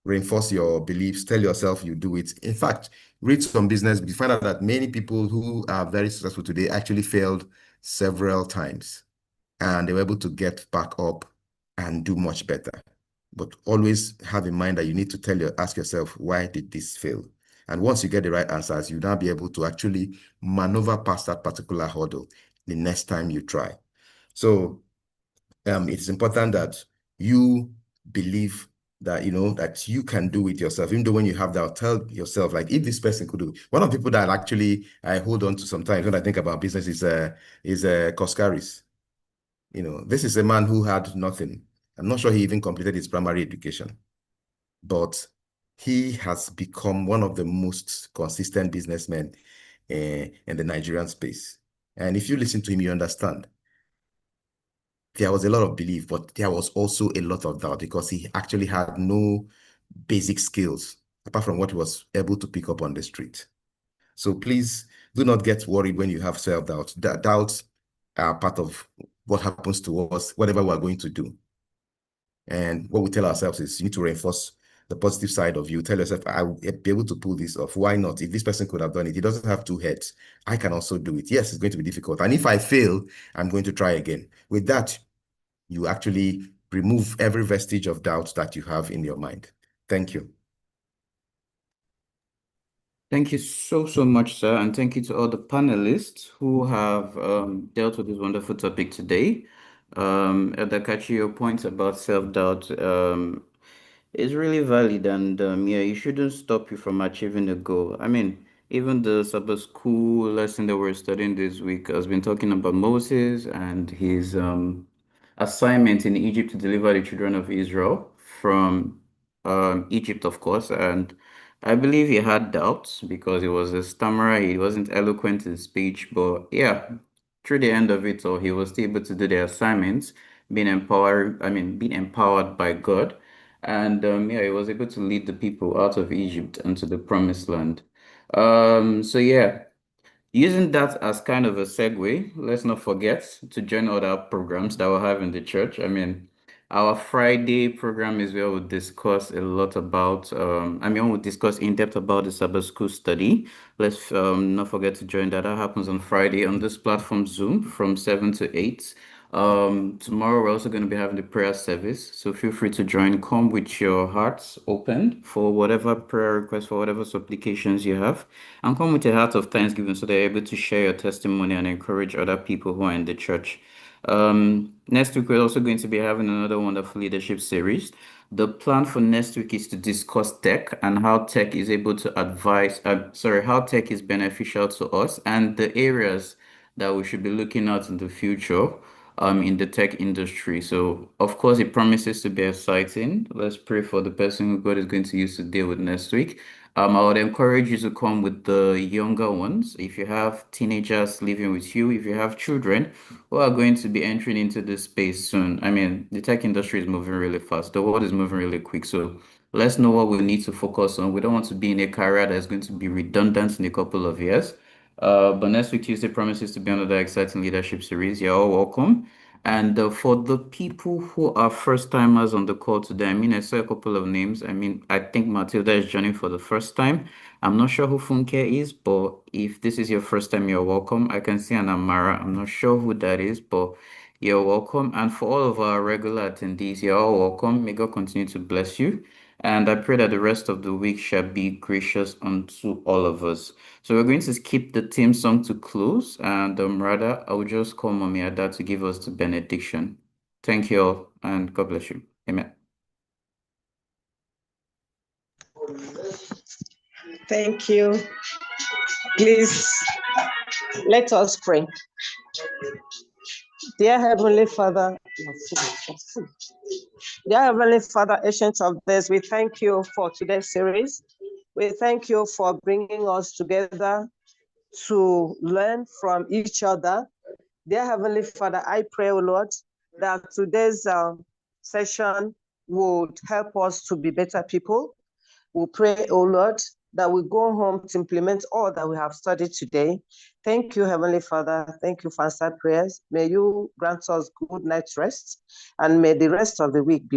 reinforce your beliefs, tell yourself you do it. In fact, read some business, you find out that many people who are very successful today actually failed several times and they were able to get back up and do much better. But always have in mind that you need to ask yourself, why did this fail? And once you get the right answers, you'll now be able to actually maneuver past that particular hurdle the next time you try. So it's important that you believe that, that you can do it yourself. Even though when you have that, tell yourself, like, if this person could do it. One of the people that actually I hold on to sometimes when I think about business is Koskaris. This is a man who had nothing. I'm not sure he even completed his primary education, but he has become one of the most consistent businessmen in the Nigerian space. And if you listen to him, you understand. There was a lot of belief, but there was also a lot of doubt because he actually had no basic skills apart from what he was able to pick up on the street. So please do not get worried when you have self-doubt. Doubts are part of what happens to us, whatever we're going to do. And what we tell ourselves is you need to reinforce the positive side of you. Tell yourself, I will be able to pull this off. Why not? If this person could have done it, he doesn't have two heads. I can also do it. Yes, it's going to be difficult. And if I fail, I'm going to try again. With that, you actually remove every vestige of doubt that you have in your mind. Thank you.
Thank you so much, sir. And thank you to all the panelists who have dealt with this wonderful topic today. Edakachi, your points about self-doubt is really valid, and yeah, it shouldn't stop you from achieving a goal. I mean, even the Sabbath school lesson that we're studying this week has been talking about Moses and his assignment in Egypt to deliver the children of Israel from Egypt, of course. And I believe he had doubts because he was a stammerer, he wasn't eloquent in speech, but yeah, through the end of it all, he was still able to do the assignments, being empowered by God. And yeah, he was able to lead the people out of Egypt and to the promised land. So yeah, using that as kind of a segue, let's not forget to join other programs that we have in the church. I mean, our Friday program is where we discuss a lot about, we'll discuss in depth about the Sabbath school study. Let's not forget to join that. That happens on Friday on this platform Zoom from 7 to 8. Tomorrow we're also going to be having the prayer service, so feel free to join. Come with your hearts open for whatever prayer requests, for whatever supplications you have, and come with a heart of thanksgiving so they're able to share your testimony and encourage other people who are in the church. Next week, we're also going to be having another wonderful leadership series. The plan for next week is to discuss tech and how tech is able to how tech is beneficial to us and the areas that we should be looking at in the future in the tech industry. So, of course, it promises to be exciting. Let's pray for the person who God is going to use to deal with next week. I would encourage you to come with the younger ones. If you have teenagers living with you, if you have children who are going to be entering into this space soon. I mean, the tech industry is moving really fast. The world is moving really quick. So let's know what we need to focus on. We don't want to be in a career that's going to be redundant in a couple of years. But next week, Tuesday, promises to be another exciting leadership series. You're all welcome. And for the people who are first timers on the call today, I saw a couple of names. I think Matilda is joining for the first time. I'm not sure who Funke is, but if this is your first time, you're welcome. I can see an Amara. I'm not sure who that is, but You're welcome. And for all of our regular attendees, you're all welcome. May God continue to bless you. And I pray that the rest of the week shall be gracious unto all of us. So we're going to skip the theme song to close. And rather, I will just call Mommy Ada to give us the benediction. Thank you all, and God bless you. Amen.
Thank you. Please, let us pray. Dear Heavenly Father, Ancient of Days, we thank you for today's series. We thank you for bringing us together to learn from each other. Dear Heavenly Father, I pray, O Lord, that today's session would help us to be better people. We pray, O Lord, that we go home to implement all that we have studied today. Thank you, Heavenly Father. Thank you for answered prayers. May you grant us good night's rest, and may the rest of the week be